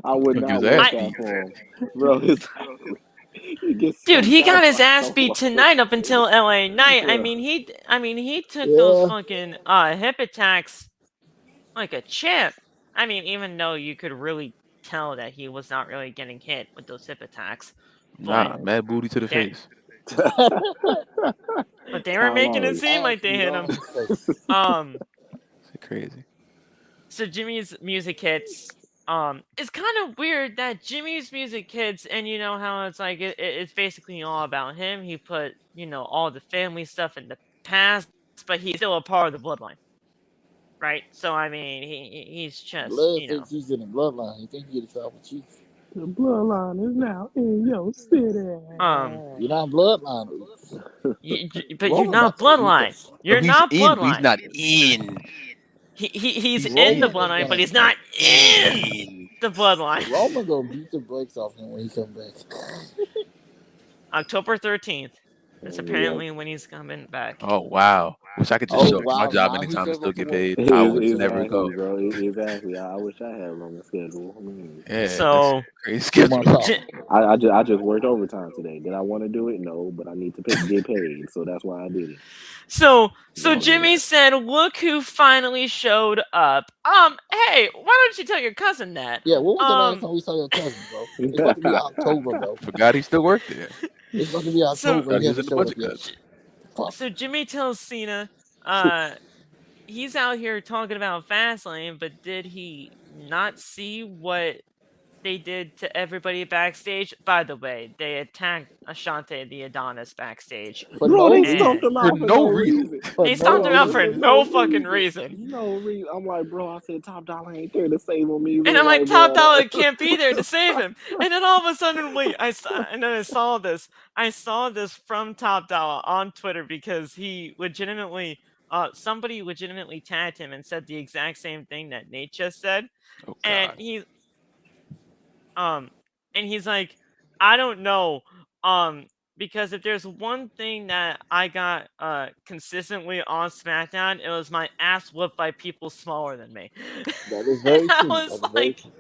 I would Gonna get not his want ass I, that beat. for him, bro. Exactly. He gets dude, smoked he got out his by ass beat someone, tonight up until LA Knight. bro. He took those Yeah. fucking hip attacks like a champ. I mean, even though you could really tell that he was not really getting hit with those hip attacks, but Nah, mad booty to the they face. but they were Kyle making it Lowry. seem Ass like they beat hit all him. in his face. Um, It's crazy. so Jimmy's music hits. It's kind of weird that Jimmy's music hits, and you know how it's like it's basically all about him. He put all the family stuff in the past, but he's still a part of the bloodline, right? So I mean, he's just Blood thinks he's in the bloodline. He thinks he's the tribal chief. The bloodline is now in your city. You're not bloodline. But you're Roman not about to beat the bloodline. No, You're he's not in, but he's bloodline. not in. He's He's in the Roman is bloodline, but gonna he's not in in. the bloodline. Roman gonna beat the brakes off him when he come back. October 13th is Yeah, apparently when he's coming back. Oh wow! Wish I could just Oh show up to my wow! job Now he's anytime and still get available. paid. I would never exactly, go. bro. Exactly. I wish I had a longer schedule. Yeah, that's So crazy 2 months schedule. off. I just worked overtime today. Did I want to do it? No, but I need to get paid, so that's why I did it. So No, Jimmy said, "Look who finally showed up." Hey, why don't you tell your cousin that? Yeah, when was the last time we saw your cousin, bro? It's about to be October, bro. Forgot he still worked there. It's about to be So October. Forgot He he was hasn't in the showed up budget yet. cuts. Fuck. so Jimmy tells Cena, he's out here talking about Fastlane, but did he not see what they did to everybody backstage? By the way, they attacked Ashante the Adonis backstage. For bro, no they reason. stomped him For out for no no reason. reason. For They no stomped him out reason. for For no no fucking reason. reason. No reason. I'm like, bro, I said Top Dollar ain't there to save him either. And I'm like, Like, Top bro, Dollar can't be there to save him. And then all of a sudden, and then I saw this. I saw this from Top Dollar on Twitter because he legitimately, somebody legitimately tagged him and said the exact same thing that Nate just said. Oh And God. um, he's like, I don't know, because if there's one thing that I got consistently on SmackDown, it was my ass whooped by people smaller than me. That is And very I true. was That is very like, true.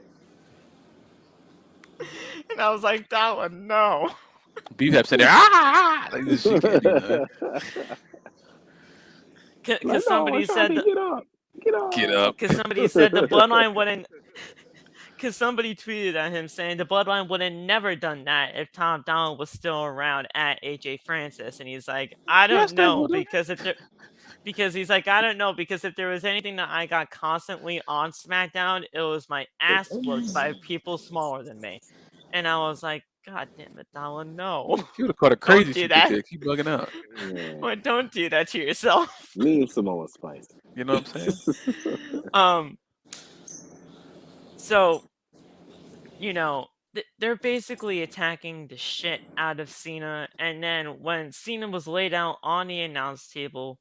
that one, no. Beef have said there. Like this, she can't do nothing. like, Because no, somebody said Ashanti, get up. Get Get up. up. because somebody said the bloodline wouldn't. Because somebody tweeted at him saying the bloodline would have never done that if Tom Donald was still around at AJ Francis, and he's like, I Yes, don't they know would have. because he's like, I don't know, because if there was anything that I got constantly on SmackDown, it was my ass whooped by people smaller than me. And I was like, God damn it, Donald, no. He would have caught a Don't crazy do super that. kick. He bugging out. Yeah. Don't do that to yourself. Me and Samoa Spice. You know what I'm saying? So, they're basically attacking the shit out of Cena, and then when Cena was laid out on the announce table,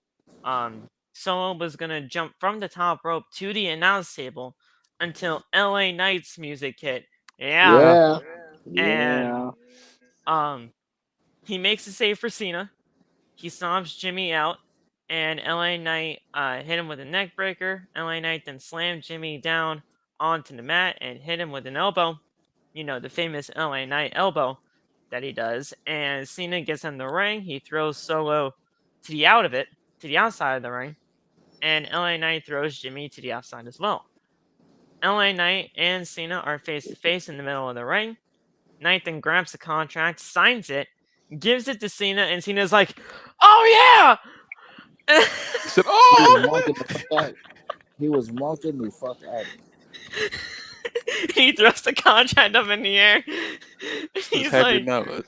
someone was gonna jump from the top rope to the announce table until LA Knight's music hit. Yeah. Yeah. And Yeah. he makes a save for Cena. He stomps Jimmy out, and LA Knight hit him with a neck breaker. LA Knight then slammed Jimmy down onto the mat and hit him with an elbow. The famous LA Knight elbow that he does. And Cena gets in the ring. He throws Solo to the outside of the ring. And LA Knight throws Jimmy to the outside as well. LA Knight and Cena are face to face in the middle of the ring. Knight then grabs the contract, signs it, gives it to Cena, and Cena's like, "Oh yeah!" He said, He was "Oh." marking the fuck out. He was marking the fuck out. He throws the contract up in the air. He's He's happier like, than I was.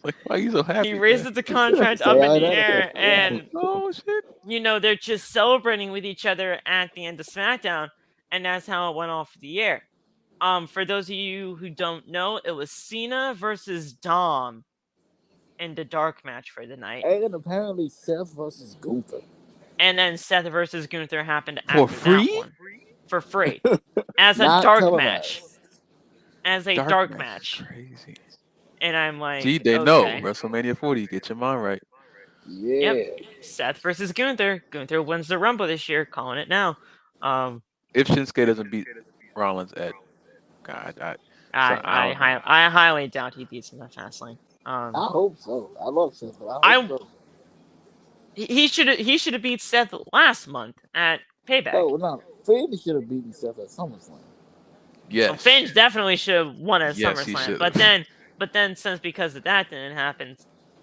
Like, why are you so happy? he Man? raises the contract Stay up in out the of air, that. Yeah. and Oh shit. they're just celebrating with each other at the end of SmackDown, and that's how it went off the air. For those of you who don't know, it was Cena versus Dom in the dark match for the night. And apparently Seth versus Gunther. And then Seth versus Gunther happened For after free? that one. For free. As a Not dark televised. match. As a dark match. Crazy. And I'm like, See, they know okay. WrestleMania 40. Get your mind right. Yeah. Yep. Seth versus Gunther. Gunther wins the Rumble this year. Calling it now. If Shinsuke doesn't beat Rollins at God, I highly doubt he beats him at Fastlane. I hope so. I love Seth, but I hope so. He should have beat Seth last month at Payback. Oh no, Finn should have beaten Seth at SummerSlam. yes. Well, Finn definitely should have won at Yes, he SummerSlam. should've. But then since because of that didn't happen,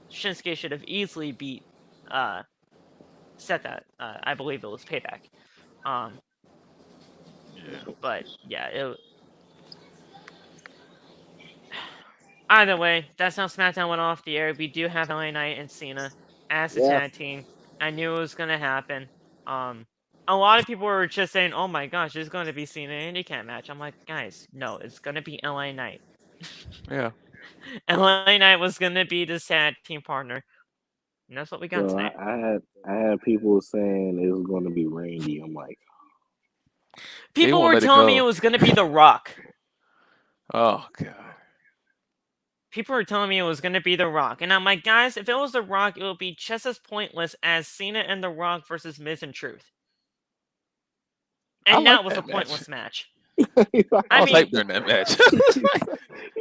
Shinsuke should have easily beat Seth at I believe it was Payback. But yeah, either way, that's how SmackDown went off the air. We do have LA Knight and Cena as a tag team. I knew it was gonna happen. a lot of people were just saying, "Oh my gosh, there's going to be Cena handicap match." I'm like, guys, no, it's going to be LA Knight. Yeah. LA Knight was going to be the sad team partner, and that's what we got So tonight. I had people saying it was going to be Randy. I'm like, People won't were let it telling me it go. was going to be The Rock. Oh god. People were telling me it was going to be The Rock, and I'm like, guys, if it was The Rock, it would be just as pointless as Cena and The Rock versus Miz and Truth. I And now like it was a that match. pointless match. I was mean, hyped during that match.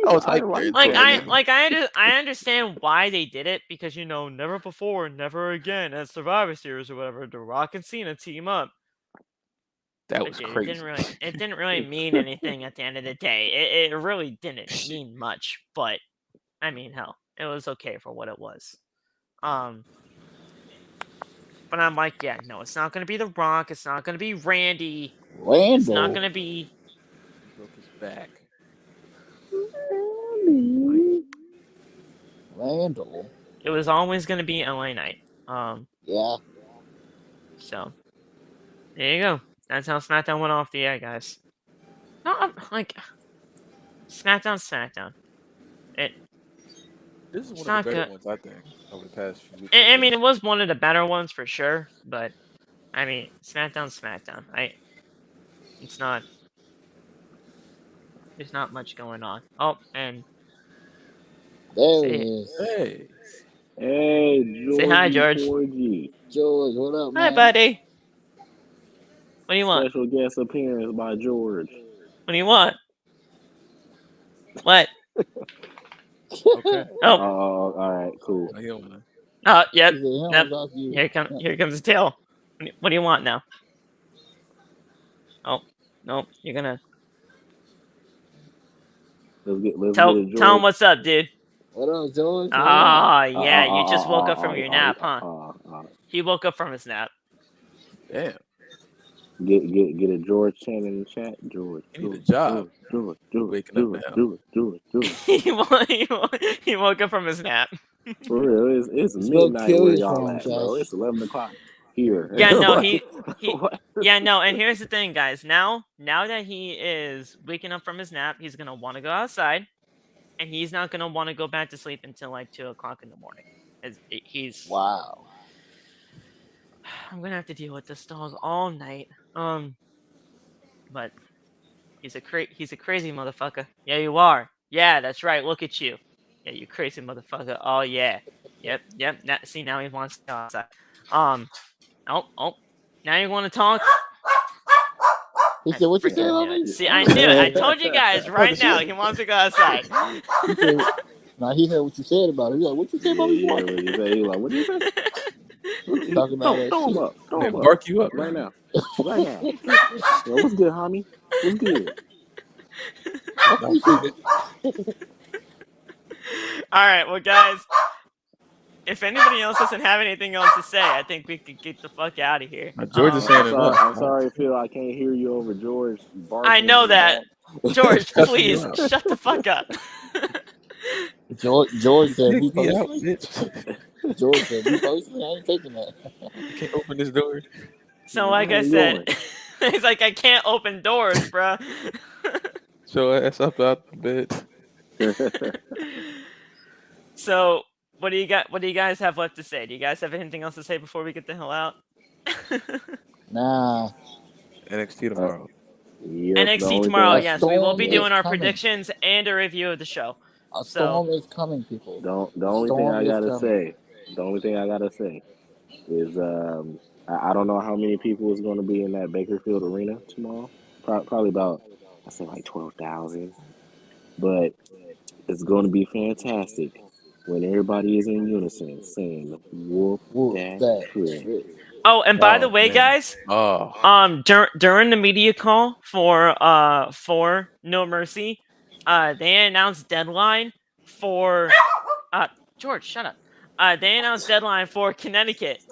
I was hyped during that. I understand why they did it, because never before, never again at Survivor Series or whatever, The Rock and Cena team up. That But was dude, crazy. it didn't really mean anything at the end of the day. It really didn't mean much, but I mean, hell, it was okay for what it was. But I'm like, yeah, no, it's not gonna be The Rock. It's not gonna be Randy. It's not Randall. gonna be. He broke his back. Randall. It was always gonna be LA Knight. Yeah. So there you go. That's how SmackDown went off the air, guys. No, I'm like SmackDown. This is It's one of the not better good. ones, I think, over the past few weeks. I mean, it was one of the better ones for sure, but I mean, SmackDown. It's not. There's not much going on. Oh, and There say, he is. Hey. hey, say hi, Georgie George. Porgy. George, what up, Hi, man? buddy. What do you want? Special guest appearance by George. What do you want? What? Okay. Oh, Oh, all right, cool. I don't wanna- yep. He said, "He Yep. don't talk to you." Here comes the tail. What do you want now? Oh, no, you're gonna Let's get it, tell George. him what's up, dude. What up, George? What up? Ah, yeah, you just woke up from your nap, huh? He woke up from his nap. Damn. Get a George chant in the chat. George. He need a job. Waking up now. He woke up from his nap. For real, it's It's real midnight where curious y'all for him, at, bro. Josh. It's 11 o'clock here. Yeah, no, What? yeah, no, and here's the thing, guys. Now that he is waking up from his nap, he's gonna want to go outside, and he's not gonna want to go back to sleep until like 2 o'clock in the morning. He's Wow. I'm gonna have to deal with this dog all night. But he's a crazy motherfucker. Yeah, you are. Yeah, that's right. Look at you. Yeah, you crazy motherfucker. Oh yeah. Yep. Now he wants to go outside. Oh. Now you want to talk? He said, "What you say, Bobby?" See, I knew it. I told you guys right now. He wants to go outside. He said, "Now he heard what you said about it." He's like, "What you say, Bobby?" Yeah, what you say? He like, what you say? Talking about that Throw him shit. up. Throw him up. Bark you up Right now. Right now. Yo, what's good, homie? What's good? All right, well, guys, if anybody else doesn't have anything else to say, I think we could get the fuck out of here. George is saying enough. I'm sorry, Phil. I can't hear you over George barking. I know that. George, Cussing please you out. shut the fuck up. George said, "Me Get out, personally." bitch. George said, "Me personally, I ain't taking that." You can't open this door. So, like I said, he's like, I can't open doors, bro. So ass up out the bed. So, what do you guys have left to say? Do you guys have anything else to say before we get the hell out? Nah. NXT tomorrow. NXT tomorrow, yes. We will be storm doing is our coming. predictions and a review of the show. A storm is coming, people. The only thing I gotta say is I don't know how many people is going to be in that Bakerfield Arena tomorrow. Probably about, I say like 12,000. But it's going to be fantastic when everybody is in unison saying "whoop that trick." Oh, and by the way, man. guys, during the media call for No Mercy, they announced deadline for George, shut up. They announced deadline for Connecticut,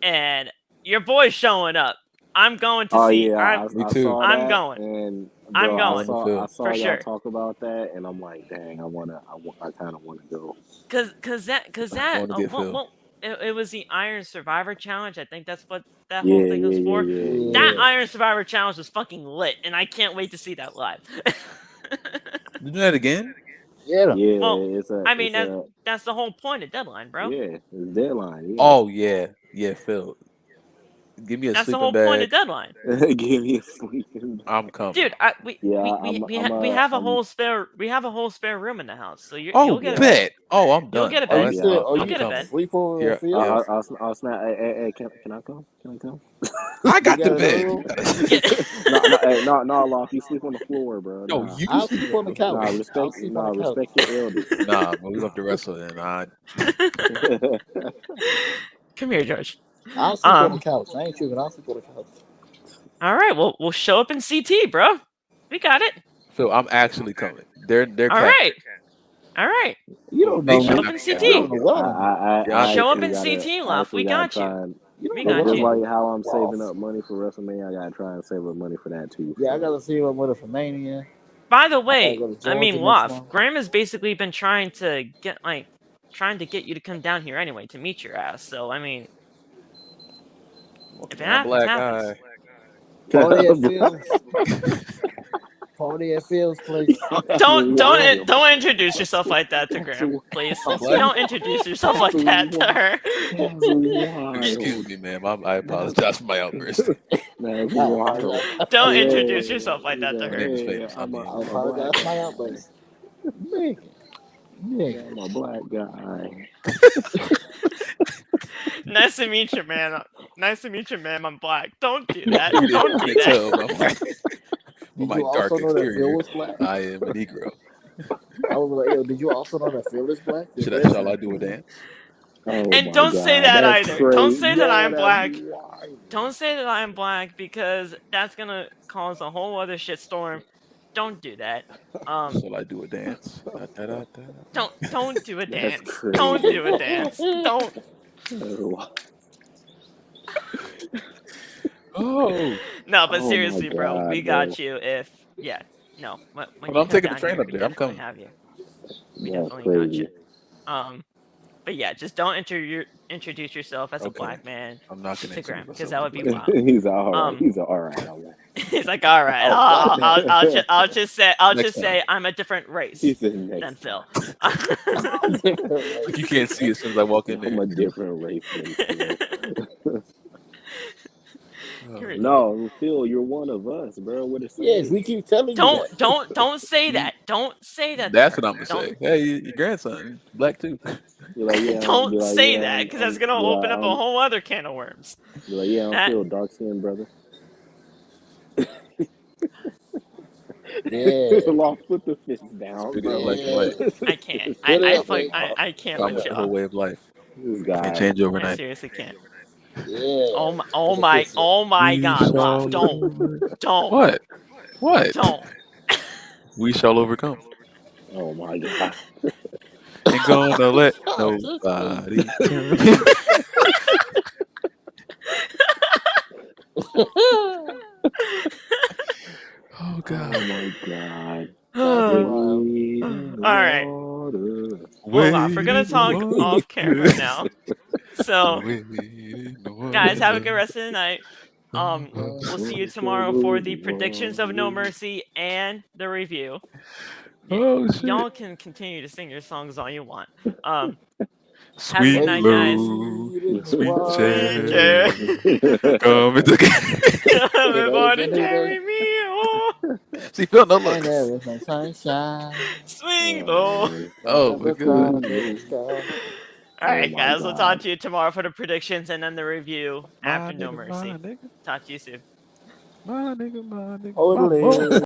and your boy's showing up. I'm going to see. Yeah, Me I too. saw I'm that, going. and I'm bro, going. I saw for y'all sure. talk about that, and I'm like, dang, I kind of wanna go. Cause that I wanna get Phil. it was the Iron Survivor Challenge. I think that's what that whole Yeah, thing was for. That Yeah. Iron Survivor Challenge was fucking lit, and I can't wait to see that live. You do that again? Yeah. Yeah, Well, it's a, I mean it's a, that's the whole point of Deadline, bro. yeah, it's Deadline. Yeah, Oh yeah, Phil. Give me a That's the sleeping whole point of bag. Deadline. give me a sleeping. I'm coming. Dude, Yeah, we have a whole spare room in the house, so you'll Oh, get a bed. bet. Oh, I'm You'll done. get a Oh, Are you bed. that's still? done. Are You'll I'm you get a coming. bed. sleepover Here, at Phil's? yeah. I'll snap. Hey, can I come? Can I come? I You got the got another bed. room? No, Lock. You sleep on the floor, bro. No, Nah, you I'll sleep sleep on on the the couch. floor. I'll sleep on the couch. respect your elders. Nah, but we have to wrestle then. Come here, George. I'll sleep on the couch. I ain't tripping. I'll sleep on the couch. All right, we'll show up in CT, bro. We got it. Phil, I'm actually coming. They're All capping. right. You don't They know Show should up me. in not be You CT. don't know what I'm doing. I Show up actually in gotta, CT, Love. We got you. try and You We don't know got what just you. I'm like how I'm doing. saving up money for WrestleMania. I gotta try and save up money for that too. Yeah, I so. gotta see what I'm for Mania. By the I gotta way, go to I mean, Georgia next Love, month. Graham has basically been trying to get you to come down here anyway to meet your ass. So I mean, if it My happens, black happens. eye. Party at Phil's. Party at Phil's place. Don't introduce yourself like that to Graham, please. I'm black. Don't introduce yourself like that to her. That's wild. Excuse me, ma'am. I apologize for my outburst. That's I wild. apologize. Don't introduce yourself like that to My her. name is famous. I I'm mean, I a black apologize for my guy. outburst. Nigga. Nigga. I'm a black guy. Nice to meet you, man. Nice to meet you, man. I'm black. Don't do that. you Don't do can't tell that. by Did my you dark also know that Phil exterior. was black? I am a Negro. I was like, yo, did you also know that Phil is black? Shall I do a dance? Oh And my don't say God, that that's either. Don't crazy. say that I'm That's black. wild. Don't say that I'm black because that's gonna cause a whole other shitstorm. Don't do that. Shall I do a dance? Don't do a That's dance. crazy. Don't do a dance. Don't. That's wild. Oh, No, but Oh my seriously, bro, God, we bro. got you. If no, when well, you I'm come taking the down train here, up we there. I'm definitely coming. have you. We That's definitely got crazy. you. But yeah, just don't introduce yourself as a Okay. black man I'm not gonna to Graham introduce because myself that would as be a black wild. He's all right. He's all right. All right. He's like, all right, Oh, black man. I'll just say Next time. I'm a different race He said than next Phil. Like you can't see as soon as I walk in I'm there. a different race than Phil. Oh, No, Phil, you're one of us, bro. What it say? Yes, we keep telling you that. Don't say that. Don't say that. That's to what her. I'm gonna Don't say. Hey, your grandson, black too. Be like, yeah, don't be like, say yeah, that because that's gonna open up a whole other can of worms. Be like, yeah, I'm That- Phil, dark skin brother. Yeah. Lost, put the fist down, Bigger than bro. black and white. I can't. Put it up, I can't I'm with the whole y'all. way of life. This Can't guy. change I overnight. seriously can't. Yeah. Oh my God, Love, don't. What? Don't. We shall overcome. Oh my God. Ain't gonna let nobody tell me. Oh God. Oh my God. All right. Water. Well, Love, we're gonna talk off camera now. So, guys, have a good rest of the night. We'll see you tomorrow for the predictions of No Mercy and the review. Oh shit. Y'all can continue to sing your songs all you want. Sweet good night, guys. Lou, sweet Sweet Cherry, come into Everybody carry me on. See, Phil, no And looks. there is no sunshine. Swing low. Oh my God. All right, my guys. We'll God. talk to you tomorrow for the predictions and then the review after No My Mercy. nigga, Talk to you soon. my nigga, my nigga, Oh, my boy.